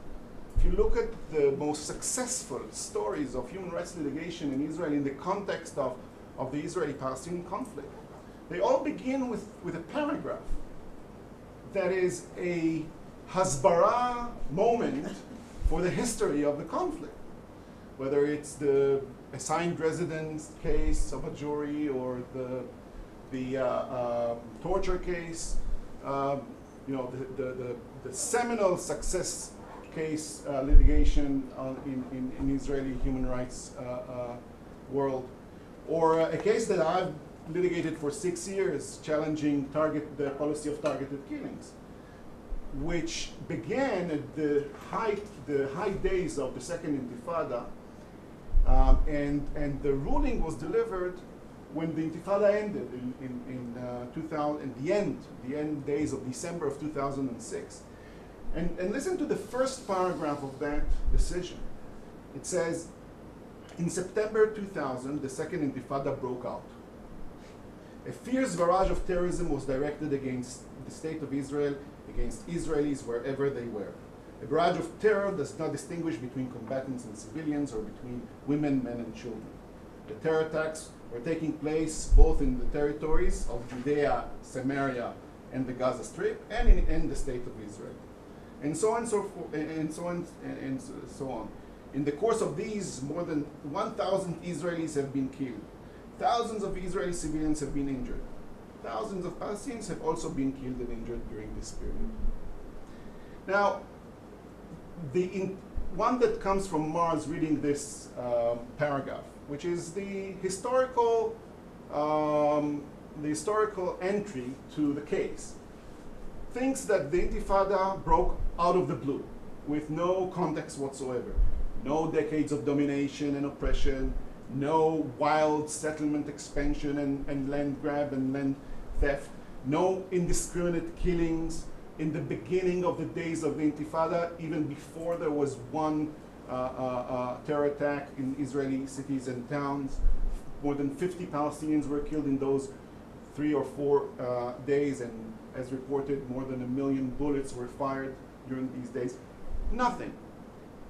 [SPEAKER 4] If you look at the most successful stories of human rights litigation in Israel in the context of the Israeli-Palestinian conflict, they all begin with a paragraph that is a hasbara moment for the history of the conflict. Whether it's the assigned residence case of a jury or the torture case, you know, the seminal success case litigation in Israeli human rights world, or a case that I've litigated for 6 years, challenging the policy of targeted killings, which began at the high days of the Second Intifada, and the ruling was delivered when the Intifada ended in 2000, in the end days of December of 2006. And listen to the first paragraph of that decision. It says, in September 2000, the Second Intifada broke out. A fierce barrage of terrorism was directed against the state of Israel, against Israelis wherever they were. A barrage of terror does not distinguish between combatants and civilians or between women, men, and children. The terror attacks were taking place both in the territories of Judea, Samaria, and the Gaza Strip, and in the state of Israel. And so on, and so on. In the course of these, more than 1,000 Israelis have been killed. Thousands of Israeli civilians have been injured. Thousands of Palestinians have also been killed and injured during this period. Now, the one that comes from Mars reading this paragraph, which is the historical entry to the case, thinks that the Intifada broke out of the blue with no context whatsoever. No decades of domination and oppression, no wild settlement expansion and land grab and land theft, no indiscriminate killings in the beginning of the days of the Intifada, even before there was one terror attack in Israeli cities and towns. More than 50 Palestinians were killed in those 3 or 4 days, and as reported, more than 1 million bullets were fired during these days. Nothing.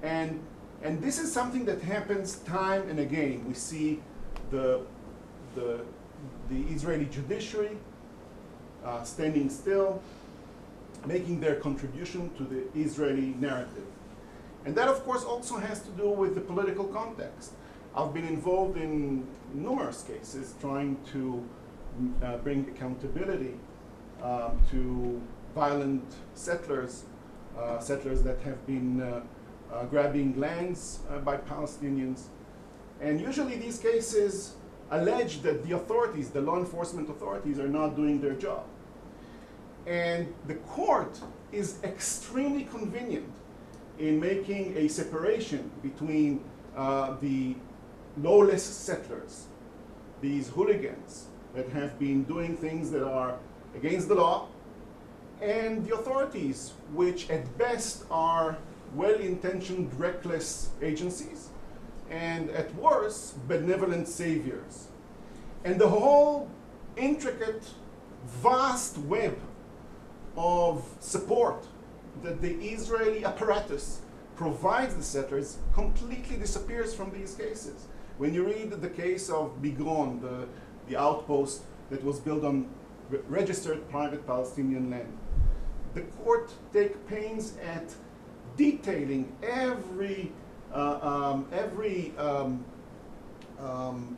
[SPEAKER 4] And this is something that happens time and again. We see the Israeli judiciary standing still, making their contribution to the Israeli narrative. And that, of course, also has to do with the political context. I've been involved in numerous cases trying to bring accountability to violent settlers, settlers that have been grabbing lands by Palestinians. And usually these cases allege that the authorities, the law enforcement authorities, are not doing their job. And the court is extremely convenient in making a separation between the lawless settlers, these hooligans that have been doing things that are against the law, and the authorities, which at best are well-intentioned, reckless agencies, and at worst, benevolent saviors. And the whole intricate, vast web of support that the Israeli apparatus provides the settlers completely disappears from these cases. When you read the case of Migron, the outpost that was built on registered private Palestinian land, the court take pains at detailing every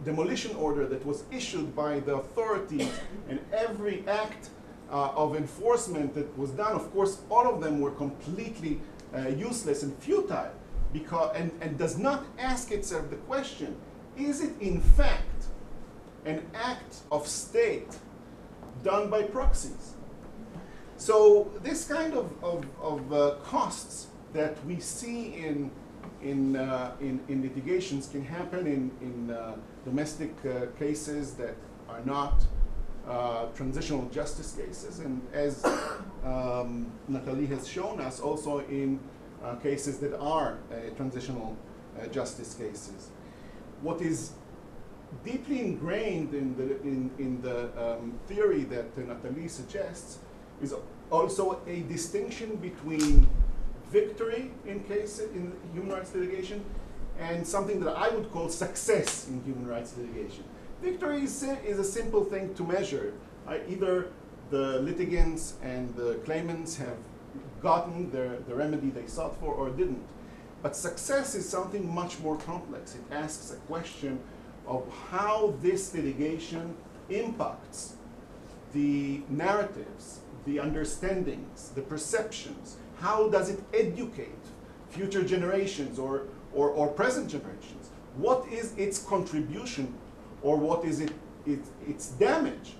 [SPEAKER 4] demolition order that was issued by the authorities and every act of enforcement that was done. Of course, all of them were completely useless and futile, because, and does not ask itself the question, is it in fact an act of state done by proxies? So this kind of costs that we see in litigations can happen in domestic cases that are not transitional justice cases, and as Natalie has shown us, also in cases that are transitional justice cases. What is deeply ingrained in the theory that Natalie suggests is also a distinction between victory in human rights litigation and something that I would call success in human rights litigation. Victory is a simple thing to measure. Either the litigants and the claimants have gotten the remedy they sought for or didn't. But success is something much more complex. It asks a question of how this litigation impacts the narratives, the understandings, the perceptions. How does it educate future generations or present generations? What is its contribution, or what is its damage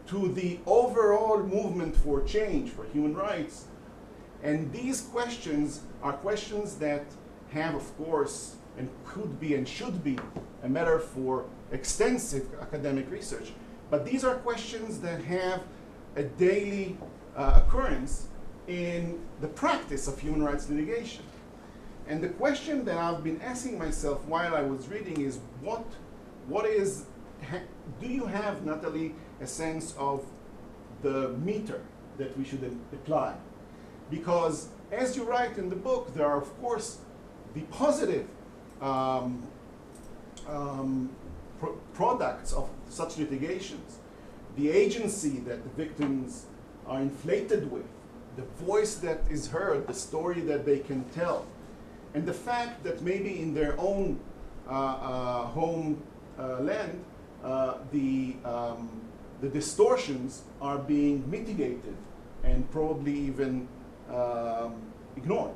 [SPEAKER 4] to the overall movement for change, for human rights? And these questions are questions that have, of course, and could be and should be a matter for extensive academic research. But these are questions that have a daily occurrence in the practice of human rights litigation. And the question that I've been asking myself while I was reading is, do you have, Natalie, a sense of the meter that we should apply? Because as you write in the book, there are, of course, the positive products of such litigations, the agency that the victims are inflated with, the voice that is heard, the story that they can tell, and the fact that maybe in their own home land, the distortions are being mitigated and probably even ignored.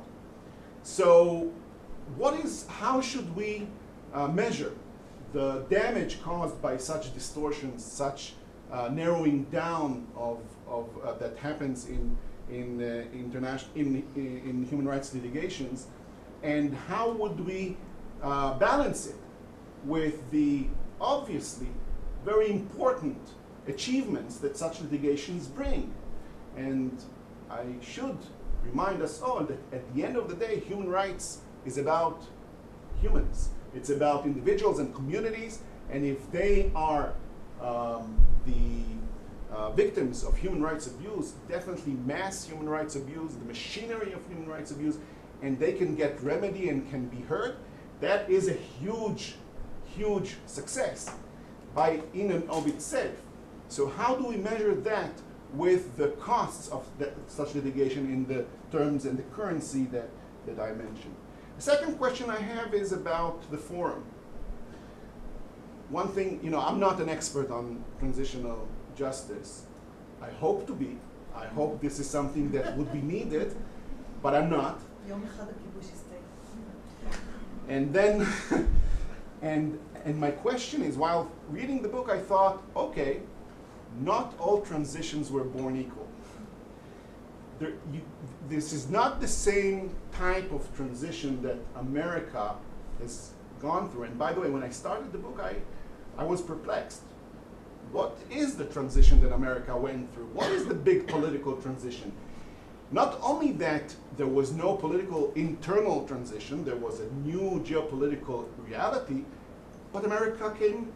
[SPEAKER 4] So how should we measure the damage caused by such distortions, such narrowing down of that happens in human rights litigations, and how would we balance it with the obviously very important achievements that such litigations bring? And I should remind us all that at the end of the day, human rights is about humans. It's about individuals and communities, and if they are the victims of human rights abuse, definitely mass human rights abuse, the machinery of human rights abuse, and they can get remedy and can be heard, that is a huge, huge success in and of itself. So how do we measure that with the costs of such litigation in the terms and the currency that I mentioned? The second question I have is about the forum. One thing, I'm not an expert on transitional justice. I hope to be. I hope this is something that would be needed, but I'm not. And then, and my question is, while reading the book, I thought, okay, not all transitions were born equal. This is not the same type of transition that America has gone through. And by the way, when I started the book, I was perplexed. What is the transition that America went through? What is the big political transition? Not only that there was no political internal transition, there was a new geopolitical reality, but America came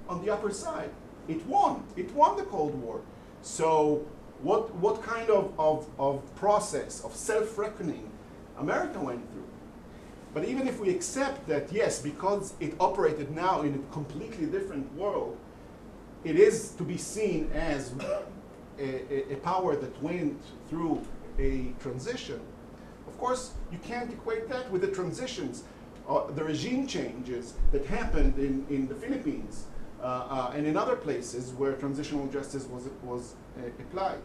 [SPEAKER 4] on the upper side. It won. It won the Cold War. So what kind of process, of self-reckoning America went through? But even if we accept that, yes, because it operated now in a completely different world, it is to be seen as a power that went through a transition, of course, you can't equate that with the transitions, the regime changes that happened in the Philippines and in other places where transitional justice was applied.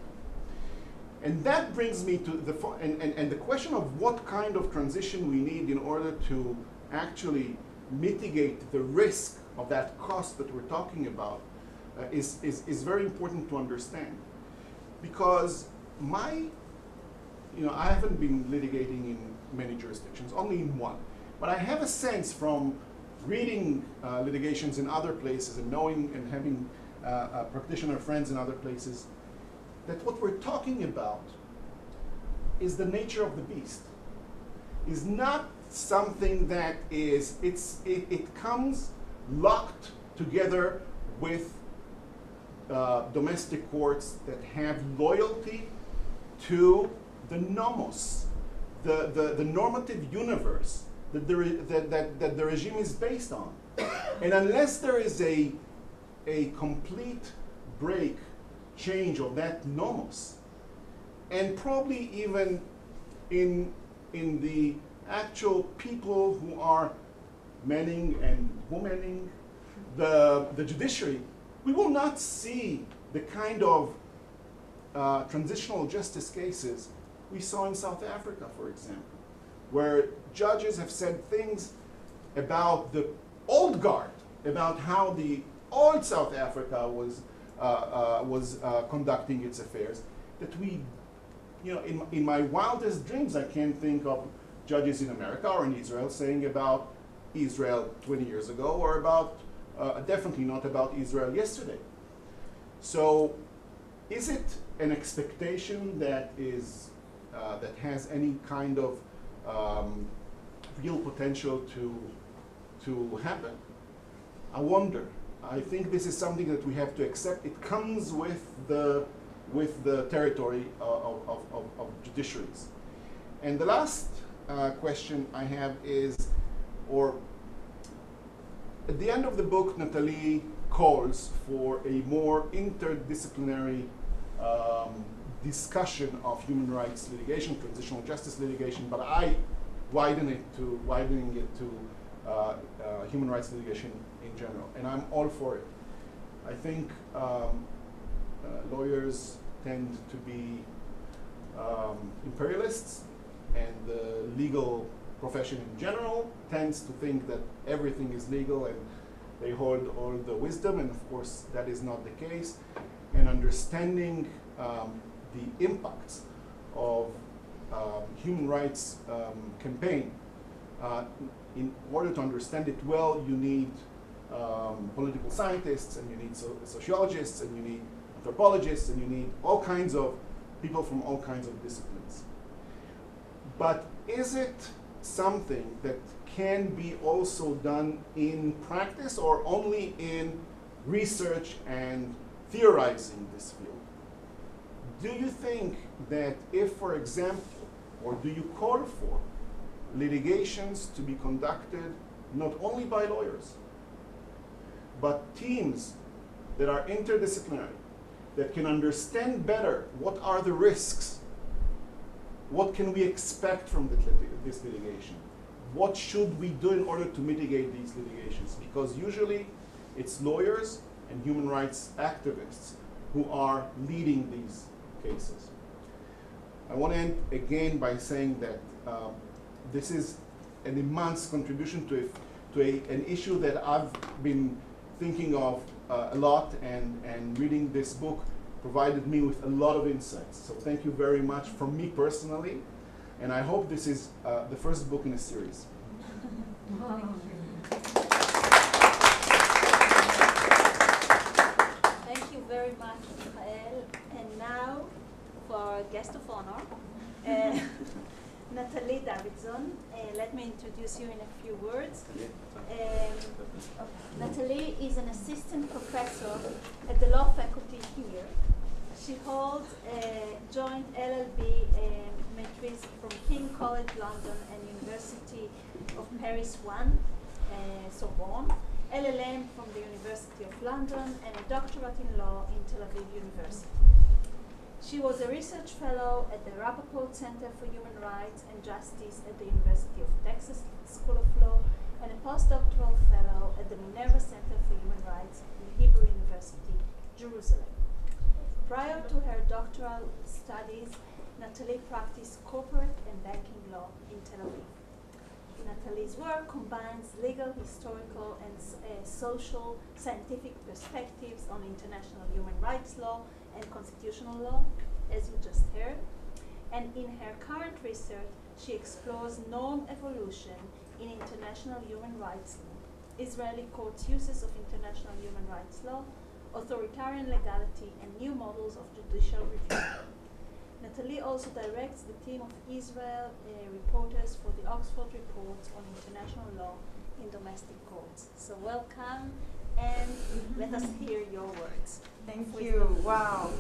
[SPEAKER 4] And that brings me to the question of what kind of transition we need in order to actually mitigate the risk of that cost that we're talking about is very important to understand. Because I haven't been litigating in many jurisdictions, only in one. But I have a sense from reading litigations in other places and knowing and having practitioner friends in other places that what we're talking about is the nature of the beast. Is not something that is, it comes locked together with domestic courts that have loyalty to the nomos, the normative universe that the regime is based on. And unless there is a complete break, change of that nomos, and probably even in the actual people who are manning and womaning the judiciary, we will not see the kind of transitional justice cases we saw in South Africa, for example, where judges have said things about the old guard, about how the old South Africa was conducting its affairs, that we, in my wildest dreams, I can't think of judges in America or in Israel saying about Israel 20 years ago, or about, definitely not about Israel yesterday. So is it an expectation that is, that has any kind of real potential to happen? I wonder. I think this is something that we have to accept. It comes with the territory of judiciaries. And the last question I have is, or at the end of the book, Natalie calls for a more interdisciplinary discussion of human rights litigation, transitional justice litigation, but I widening it to human rights litigation in general, and I'm all for it. I think lawyers tend to be imperialists, and the legal profession in general tends to think that everything is legal and they hold all the wisdom, and of course that is not the case. And understanding the impacts of human rights campaign, in order to understand it well, you need political scientists, and you need sociologists, and you need anthropologists, and you need all kinds of people from all kinds of disciplines. But is it something that can be also done in practice, or only in research and theorizing this field? Do you think that if, for example, or do you call for litigations to be conducted not only by lawyers, but teams that are interdisciplinary, that can understand better what are the risks, what can we expect from this litigation, what should we do in order to mitigate these litigations? Because usually it's lawyers and human rights activists who are leading these cases. I want to end again by saying that this is an immense contribution to an issue that I've been thinking of a lot, and reading this book provided me with a lot of insights. So thank you very much from me personally, and I hope this is the first book in a series.
[SPEAKER 1] Thank you very much, Michael. And now, for our guest of honor, Natalie Davidson. Let me introduce you in a few words. Natalie is an assistant professor at the law faculty here. She holds a joint LLB matrice from King College London and University of Paris 1, Sorbonne, LLM from the University of London, and a doctorate in law in Tel-Aviv University. She was a research fellow at the Rappaport Center for Human Rights and Justice at the University of Texas School of Law and a postdoctoral fellow at the Minerva Center for Human Rights in Hebrew University, Jerusalem. Prior to her doctoral studies, Natalie practiced corporate and banking law in Tel Aviv. Natalie's work combines legal, historical, and social scientific perspectives on international human rights law and constitutional law, as you just heard. And in her current research, she explores norm evolution in international human rights law, Israeli courts' uses of international human rights law, authoritarian legality, and new models of judicial review. Natalie also directs the team of Israel reporters for the Oxford Reports on International Law in Domestic Courts. So welcome, and let us hear your words.
[SPEAKER 5] Thank you. Wow.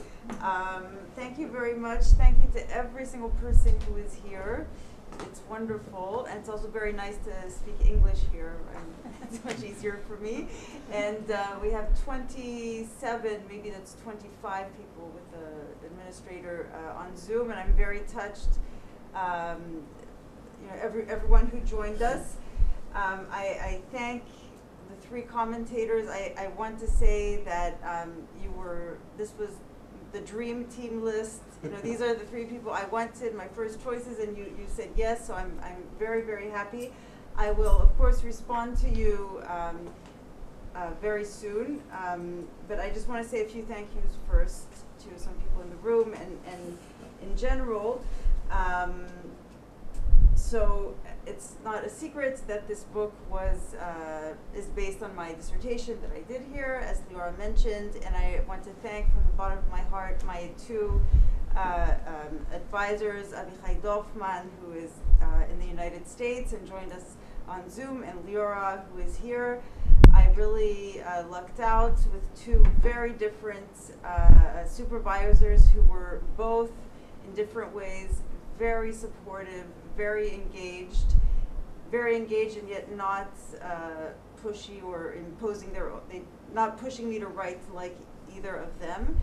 [SPEAKER 5] Thank you very much. Thank you to every single person who is here. It's wonderful, and it's also very nice to speak English here. It's much easier for me. And we have 27, maybe that's 25 people with the administrator on Zoom, and I'm very touched. Everyone who joined us. I thank the three commentators. I want to say that this was the dream team list. These are the three people I wanted, my first choices, and you said yes, so I'm very, very happy. I will, of course, respond to you very soon, but I just want to say a few thank yous first to some people in the room and in general. So it's not a secret that this book is based on my dissertation that I did here, as Liora mentioned, and I want to thank from the bottom of my heart my two advisors, Avichai Dorfman, who is in the United States and joined us on Zoom, and Liora, who is here. I really lucked out with two very different supervisors who were both in different ways very supportive, very engaged and yet not pushy or imposing not pushing me to write like either of them,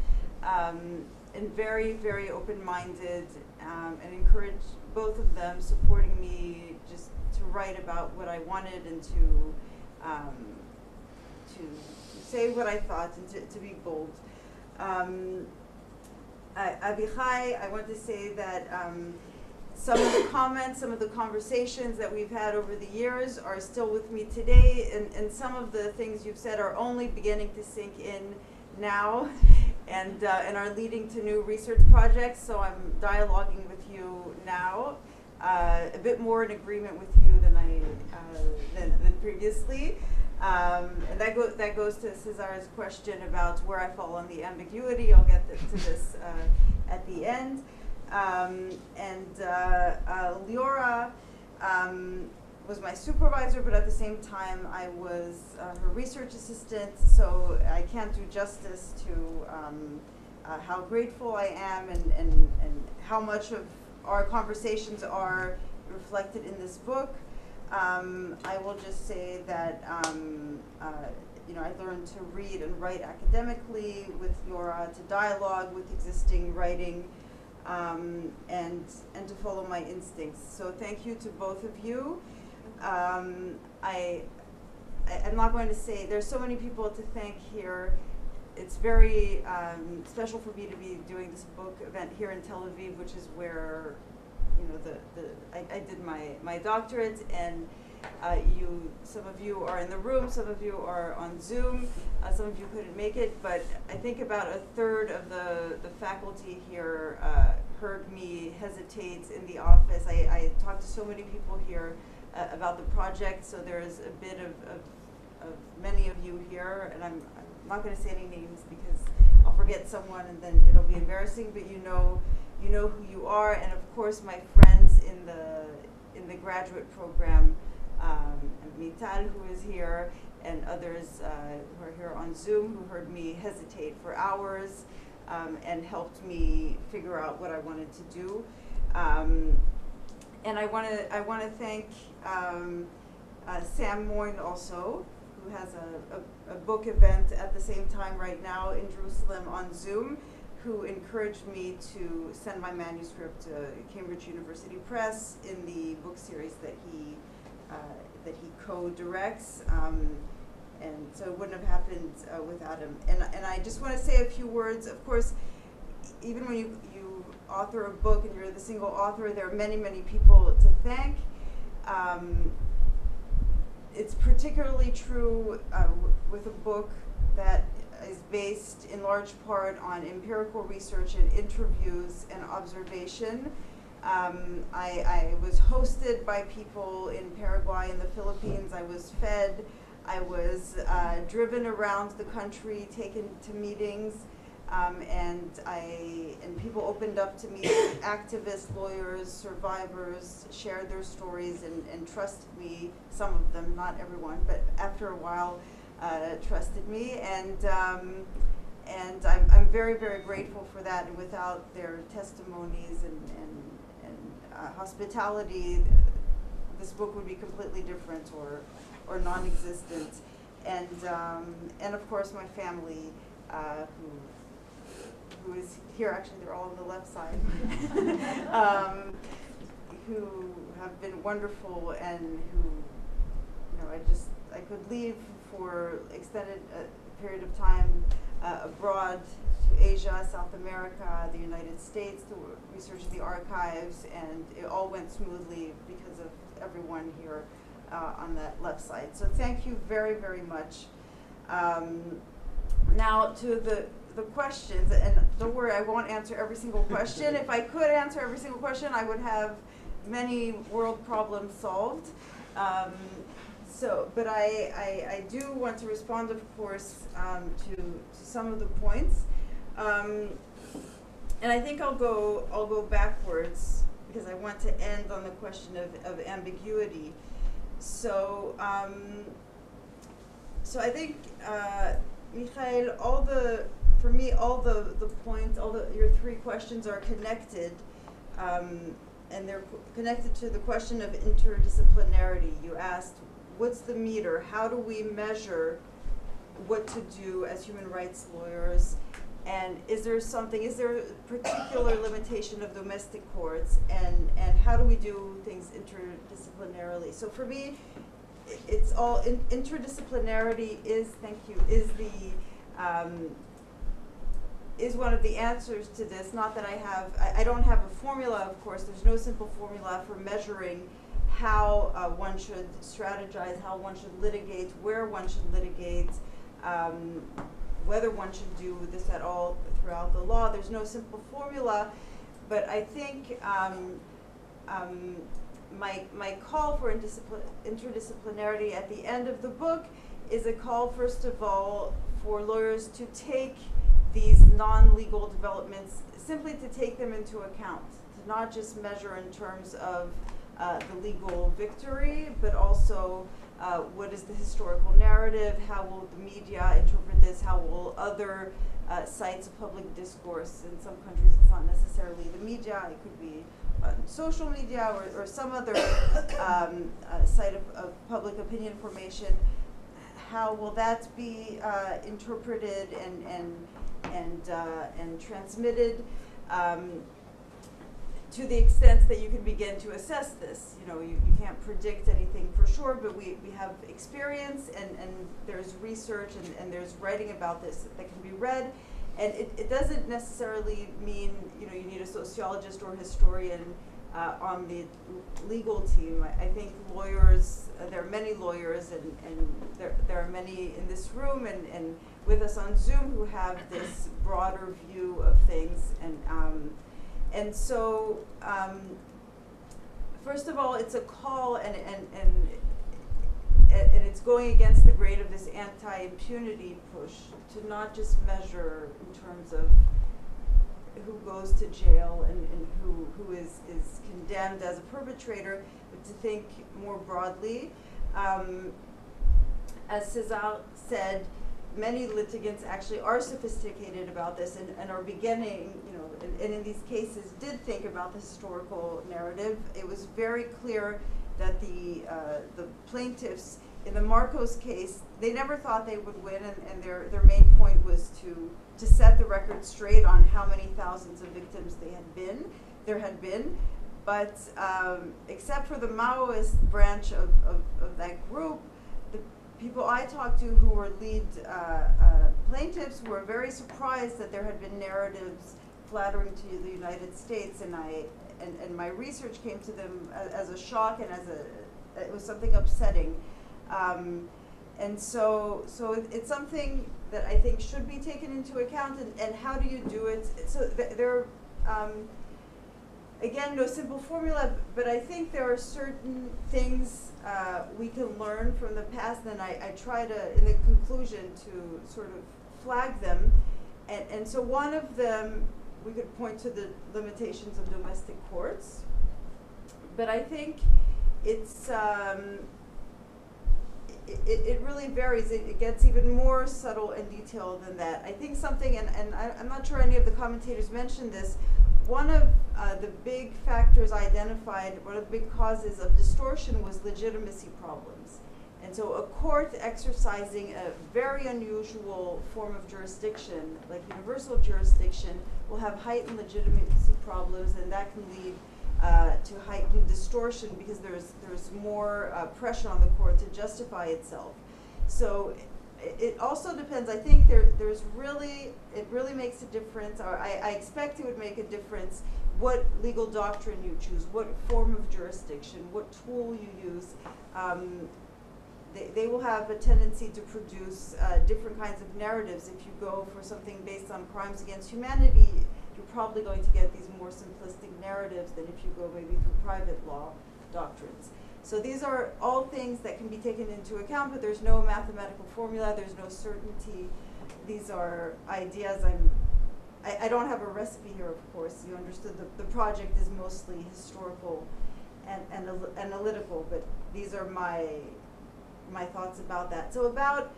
[SPEAKER 5] and very, very open-minded, and encouraged both of them, supporting me just to write about what I wanted and to say what I thought and to be bold. Avichai, I want to say that some of the comments, some of the conversations that we've had over the years are still with me today, and some of the things you've said are only beginning to sink in now, and are leading to new research projects. So I'm dialoguing with you now, a bit more in agreement with you than than previously. And that goes to César's question about where I fall on the ambiguity. I'll get to this at the end. Liora was my supervisor, but at the same time I was her research assistant, so I can't do justice to how grateful I am and how much of our conversations are reflected in this book. I will just say that I learned to read and write academically with Liora, to dialogue with existing writing, and to follow my instincts. So thank you to both of you. I'm not going to say, there's so many people to thank here. It's very special for me to be doing this book event here in Tel Aviv, which is where I did my doctorate, and some of you are in the room, some of you are on Zoom, some of you couldn't make it, but I think about a third of the faculty here heard me hesitate in the office. I talked to so many people here about the project, so there's a bit of many of you here, and I'm not going to say any names because I'll forget someone and then it'll be embarrassing, but you know who you are, and of course my friends in the graduate program, Mital, who is here, and others who are here on Zoom, who heard me hesitate for hours and helped me figure out what I wanted to do. And I want to thank Sam Moyne also, who has a book event at the same time right now in Jerusalem on Zoom, who encouraged me to send my manuscript to Cambridge University Press in the book series that he co-directs. And so it wouldn't have happened without him. And I just want to say a few words. Of course, even when you author a book and you're the single author, there are many, many people to thank. It's particularly true with a book that is based in large part on empirical research and interviews and observation. I was hosted by people in Paraguay and the Philippines. I was fed. I was driven around the country, taken to meetings, and people opened up to me, activists, lawyers, survivors, shared their stories and trusted me, some of them, not everyone, but after a while trusted me, and I'm very, very grateful for that, and without their testimonies and hospitality, this book would be completely different or non-existent, and of course my family, who is here, actually they're all on the left side, who have been wonderful and who, I could leave for extended period of time abroad to Asia, South America, the United States to research the archives, and it all went smoothly because of everyone here on that left side. So thank you very, very much. Now to the questions, and don't worry, I won't answer every single question. If I could answer every single question, I would have many world problems solved. But I do want to respond, of course, to some of the points, and I think I'll go backwards because I want to end on the question of ambiguity. So I think Michael, for me, all the points, your three questions are connected, and they're connected to the question of interdisciplinarity. You asked, what's the meter? How do we measure what to do as human rights lawyers? And is there a particular limitation of domestic courts? And how do we do things interdisciplinarily? So for me, it's all interdisciplinarity is one of the answers to this. Not that I don't have a formula, of course. There's no simple formula for measuring how one should strategize, how one should litigate, where one should litigate, whether one should do this at all throughout the law. There's no simple formula, but I think my call for interdisciplinarity at the end of the book is a call, first of all, for lawyers to take these non-legal developments, simply to take them into account, to not just measure in terms of the legal victory, but also what is the historical narrative, how will the media interpret this, how will other sites of public discourse. In some countries it's not necessarily the media, it could be social media or some other site of public opinion formation. How will that be interpreted and transmitted to the extent that you can begin to assess this? You can't predict anything for sure, but we have experience and there's research and there's writing about this that can be read. And it doesn't necessarily mean you need a sociologist or historian on the legal team. I think lawyers, there are many lawyers and there are many in this room and with us on Zoom who have this broader view of things. And so, first of all, it's a call and it's going against the grain of this anti-impunity push to not just measure in terms of who goes to jail and who is condemned as a perpetrator, but to think more broadly. As César said, many litigants actually are sophisticated about this and are beginning, and in these cases did think about the historical narrative. It was very clear that the plaintiffs in the Marcos case, they never thought they would win, and their main point was to set the record straight on how many thousands of victims there had been. But except for the Maoist branch of that group, the people I talked to who were lead plaintiffs were very surprised that there had been narratives flattering to the United States, and my research came to them as a shock and it was something upsetting. And so it's something that I think should be taken into account, and how do you do it? So there again, no simple formula, but I think there are certain things we can learn from the past, and I try to, in the conclusion, to sort of flag them. And so one of them, we could point to the limitations of domestic courts, but I think it's, it really varies. It gets even more subtle and detailed than that. I think something, and I'm not sure any of the commentators mentioned this, one of the big factors identified, one of the big causes of distortion was legitimacy problems. And so a court exercising a very unusual form of jurisdiction, like universal jurisdiction, will have heightened legitimacy problems, and that can lead to heightened distortion because there's more pressure on the court to justify itself. So it also depends. I think it really makes a difference, or I expect it would make a difference what legal doctrine you choose, what form of jurisdiction, what tool you use. They will have a tendency to produce different kinds of narratives. If you go for something based on crimes against humanity, you're probably going to get these more simplistic narratives than if you go maybe through private law doctrines. So these are all things that can be taken into account, but there's no mathematical formula, there's no certainty. These are ideas. I don't have a recipe here, of course. You understood the project is mostly historical and analytical, but these are my thoughts about that. So about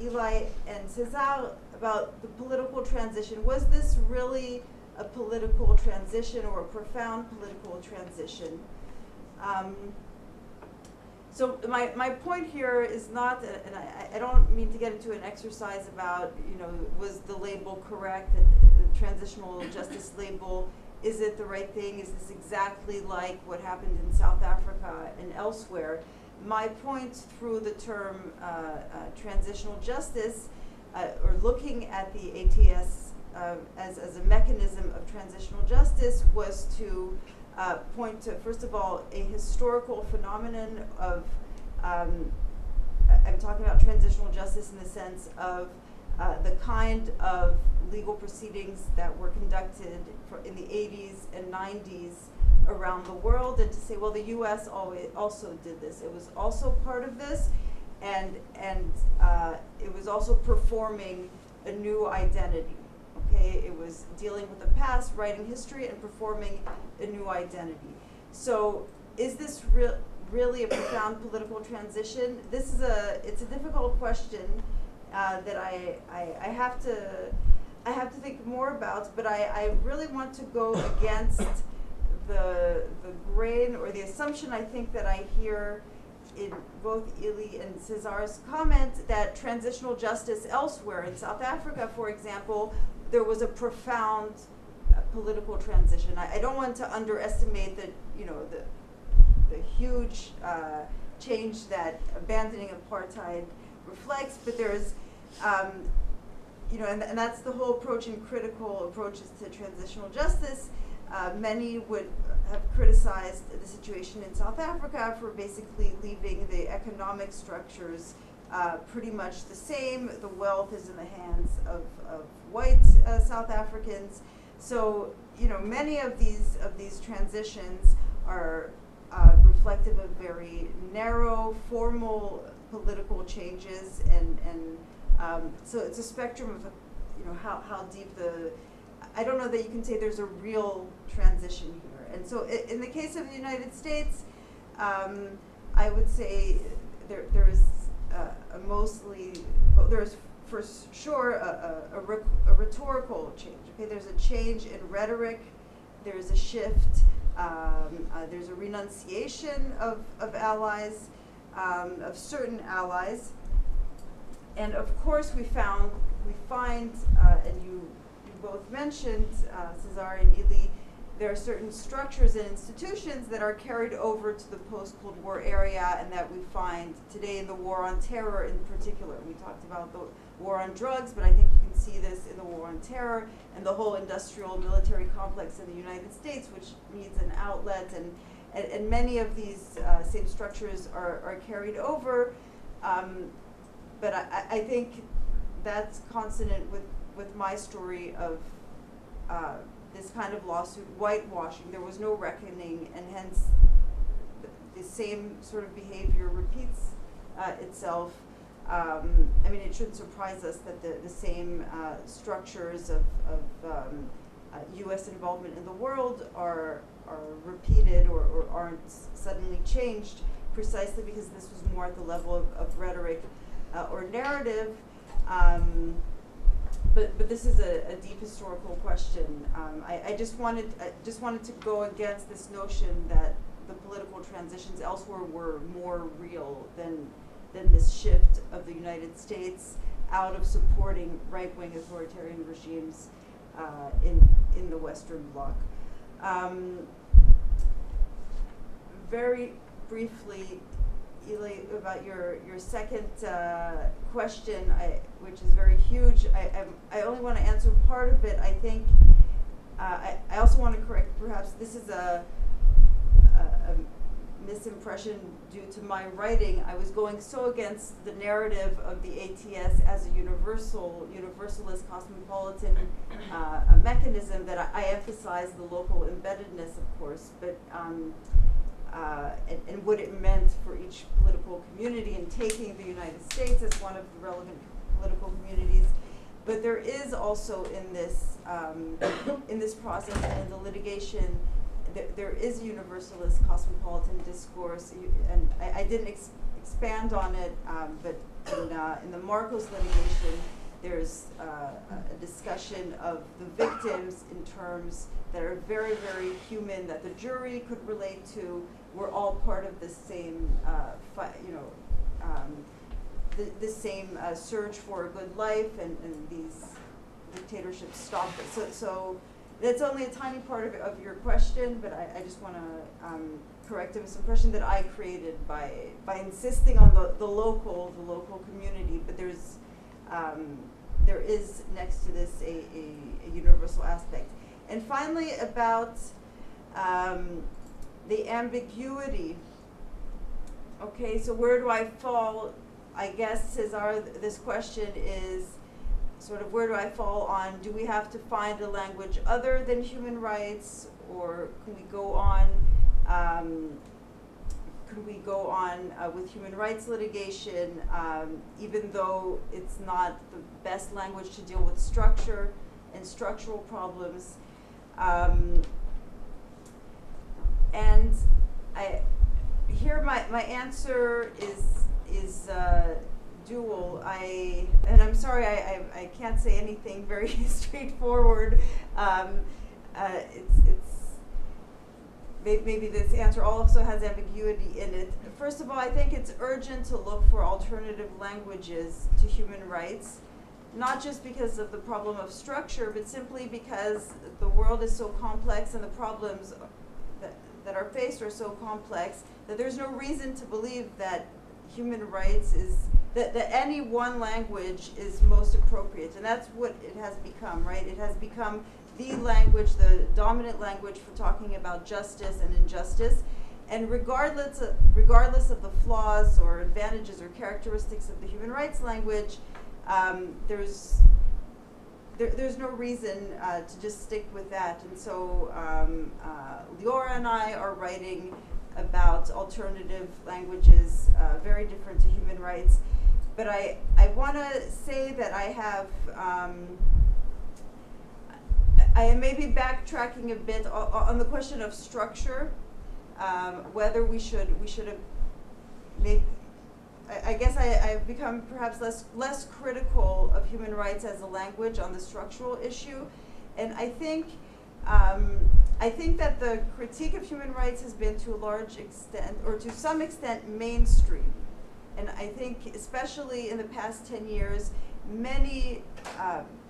[SPEAKER 5] Eli and César, about the political transition. Was this really a political transition or a profound political transition? So my point here is not, and I don't mean to get into an exercise about, was the label correct, the transitional justice label, is it the right thing? Is this exactly like what happened in South Africa and elsewhere? My point through the term transitional justice, or looking at the ATS as a mechanism of transitional justice, was to point to, first of all, a historical phenomenon of, I'm talking about transitional justice in the sense of the kind of legal proceedings that were conducted in the 80s and 90s around the world, and to say, well, the U.S. also did this. It was also part of this, and it was also performing a new identity. Okay, it was dealing with the past, writing history, and performing a new identity. So, is this really a profound political transition? It's a difficult question that I have to think more about. But I really want to go against the grain or the assumption I think that I hear in both Eli and César's comment that transitional justice elsewhere, in South Africa, for example, there was a profound political transition. I don't want to underestimate the huge change that abandoning apartheid reflects, but there's, and that's the whole approach in critical approaches to transitional justice. Many would have criticized the situation in South Africa for basically leaving the economic structures pretty much the same. The wealth is in the hands of white South Africans. So, many of these transitions are reflective of very narrow, formal political changes, and so it's a spectrum of, how deep I don't know that you can say there's a real transition here. And so in the case of the United States, I would say there is there's for sure a rhetorical change. Okay, there's a change in rhetoric. There's a shift There's a renunciation of allies, of certain allies. And of course we find, and you both mentioned, César and Ili, there are certain structures and institutions that are carried over to the post-Cold War area and that we find today in the war on terror in particular. We talked about the war on drugs, but I think you can see this in the war on terror and the whole industrial military complex in the United States, which needs an outlet, and many of these same structures are carried over. But I think that's consonant with my story of this kind of lawsuit whitewashing. There was no reckoning, and hence the same sort of behavior repeats itself. I mean, it shouldn't surprise us that the same structures of U.S. involvement in the world are repeated or aren't suddenly changed, precisely because this was more at the level of rhetoric or narrative. But this is a deep historical question. I just wanted to go against this notion that the political transitions elsewhere were more real than this shift of the United States out of supporting right-wing authoritarian regimes in the Western Bloc. Very briefly, Eli, about your second question, which is very huge. I only want to answer part of it. I think I also want to correct, perhaps this is a misimpression due to my writing. I was going so against the narrative of the ATS as a universalist, cosmopolitan mechanism that I emphasize the local embeddedness, of course, but and what it meant for each political community and taking the United States as one of the relevant political communities. But there is also in this process and in the litigation, there is a universalist cosmopolitan discourse, and I didn't expand on it, but in the Marcos litigation, there's a discussion of the victims in terms that are very, very human, that the jury could relate to. We're all part of the same, the same search for a good life, and these dictatorships stop it. So that's only a tiny part of your question, but I just want to correct a misimpression that I created by insisting on the local community. But there is next to this a universal aspect. And finally, about the ambiguity. Okay, so where do I fall? I guess, César, this question is sort of where do I fall on, do we have to find a language other than human rights, or can we go on with human rights litigation, even though it's not the best language to deal with structure and structural problems. And here my answer is dual. And I'm sorry I can't say anything very straightforward. Maybe this answer also has ambiguity in it. First of all, I think it's urgent to look for alternative languages to human rights, not just because of the problem of structure, but simply because the world is so complex and the problems that are faced are so complex that there's no reason to believe that human rights that any one language is most appropriate. And that's what it has become, right? It has become the language, the dominant language for talking about justice and injustice. And regardless of the flaws or advantages or characteristics of the human rights language, there's no reason to just stick with that. And so Leora and I are writing about alternative languages, very different to human rights. But I want to say that I have, I am maybe backtracking a bit on the question of structure, whether we should have made, I guess I've become perhaps less critical of human rights as a language on the structural issue. And I think I think that the critique of human rights has been to a large extent, or to some extent, mainstream. And I think especially in the past 10 years, many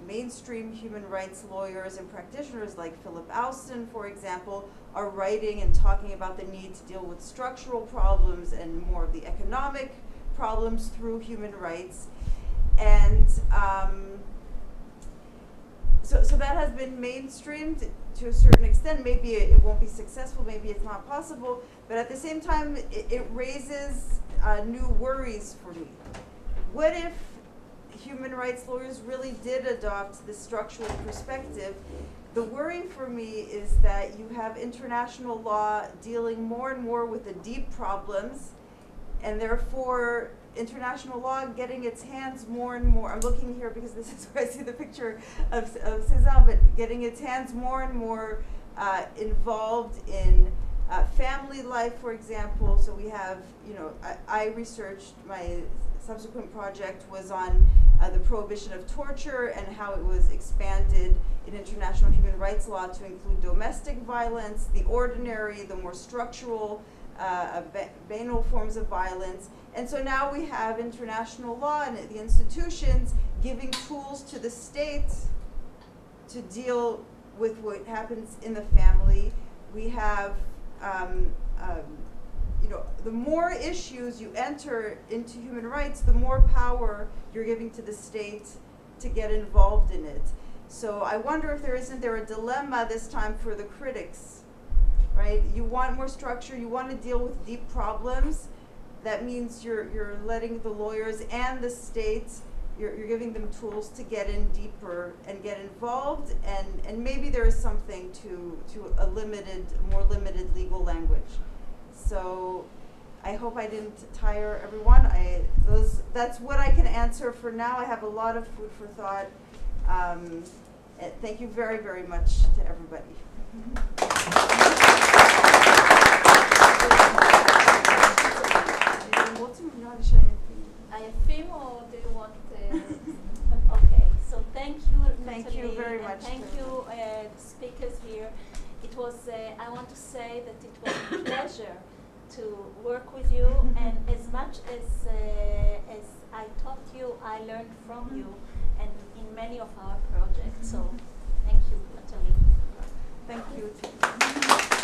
[SPEAKER 5] mainstream human rights lawyers and practitioners like Philip Alston, for example, are writing and talking about the need to deal with structural problems and more of the economic problems through human rights. And so that has been mainstreamed to a certain extent. Maybe it won't be successful, maybe it's not possible, but at the same time, it raises new worries for me. What if human rights lawyers really did adopt this structural perspective? The worry for me is that you have international law dealing more and more with the deep problems, and therefore international law getting its hands more and more, I'm looking here because this is where I see the picture of César, but getting its hands more and more involved in family life, for example. So we have, I researched, my subsequent project was on the prohibition of torture and how it was expanded in international human rights law to include domestic violence, the ordinary, the more structural, banal forms of violence. And so now we have international law and the institutions giving tools to the state to deal with what happens in the family. We have, the more issues you enter into human rights, the more power you're giving to the state to get involved in it. So I wonder if isn't there a dilemma this time for the critics, right? You want more structure, you want to deal with deep problems. That means you're letting the lawyers and the state, you're giving them tools to get in deeper and get involved, and maybe there is something to a more limited legal language. So I hope I didn't tire everyone. That's what I can answer for now. I have a lot of food for thought. Thank you very, very much to everybody.
[SPEAKER 1] Ayafim, or do you want okay, so thank you, Natalie.
[SPEAKER 5] Thank you very much.
[SPEAKER 1] Thank you, the speakers here. It was, I want to say that it was a pleasure to work with you, and as much as I taught you, I learned from you, and in many of our projects. So thank you, Natalie.
[SPEAKER 5] Thank you.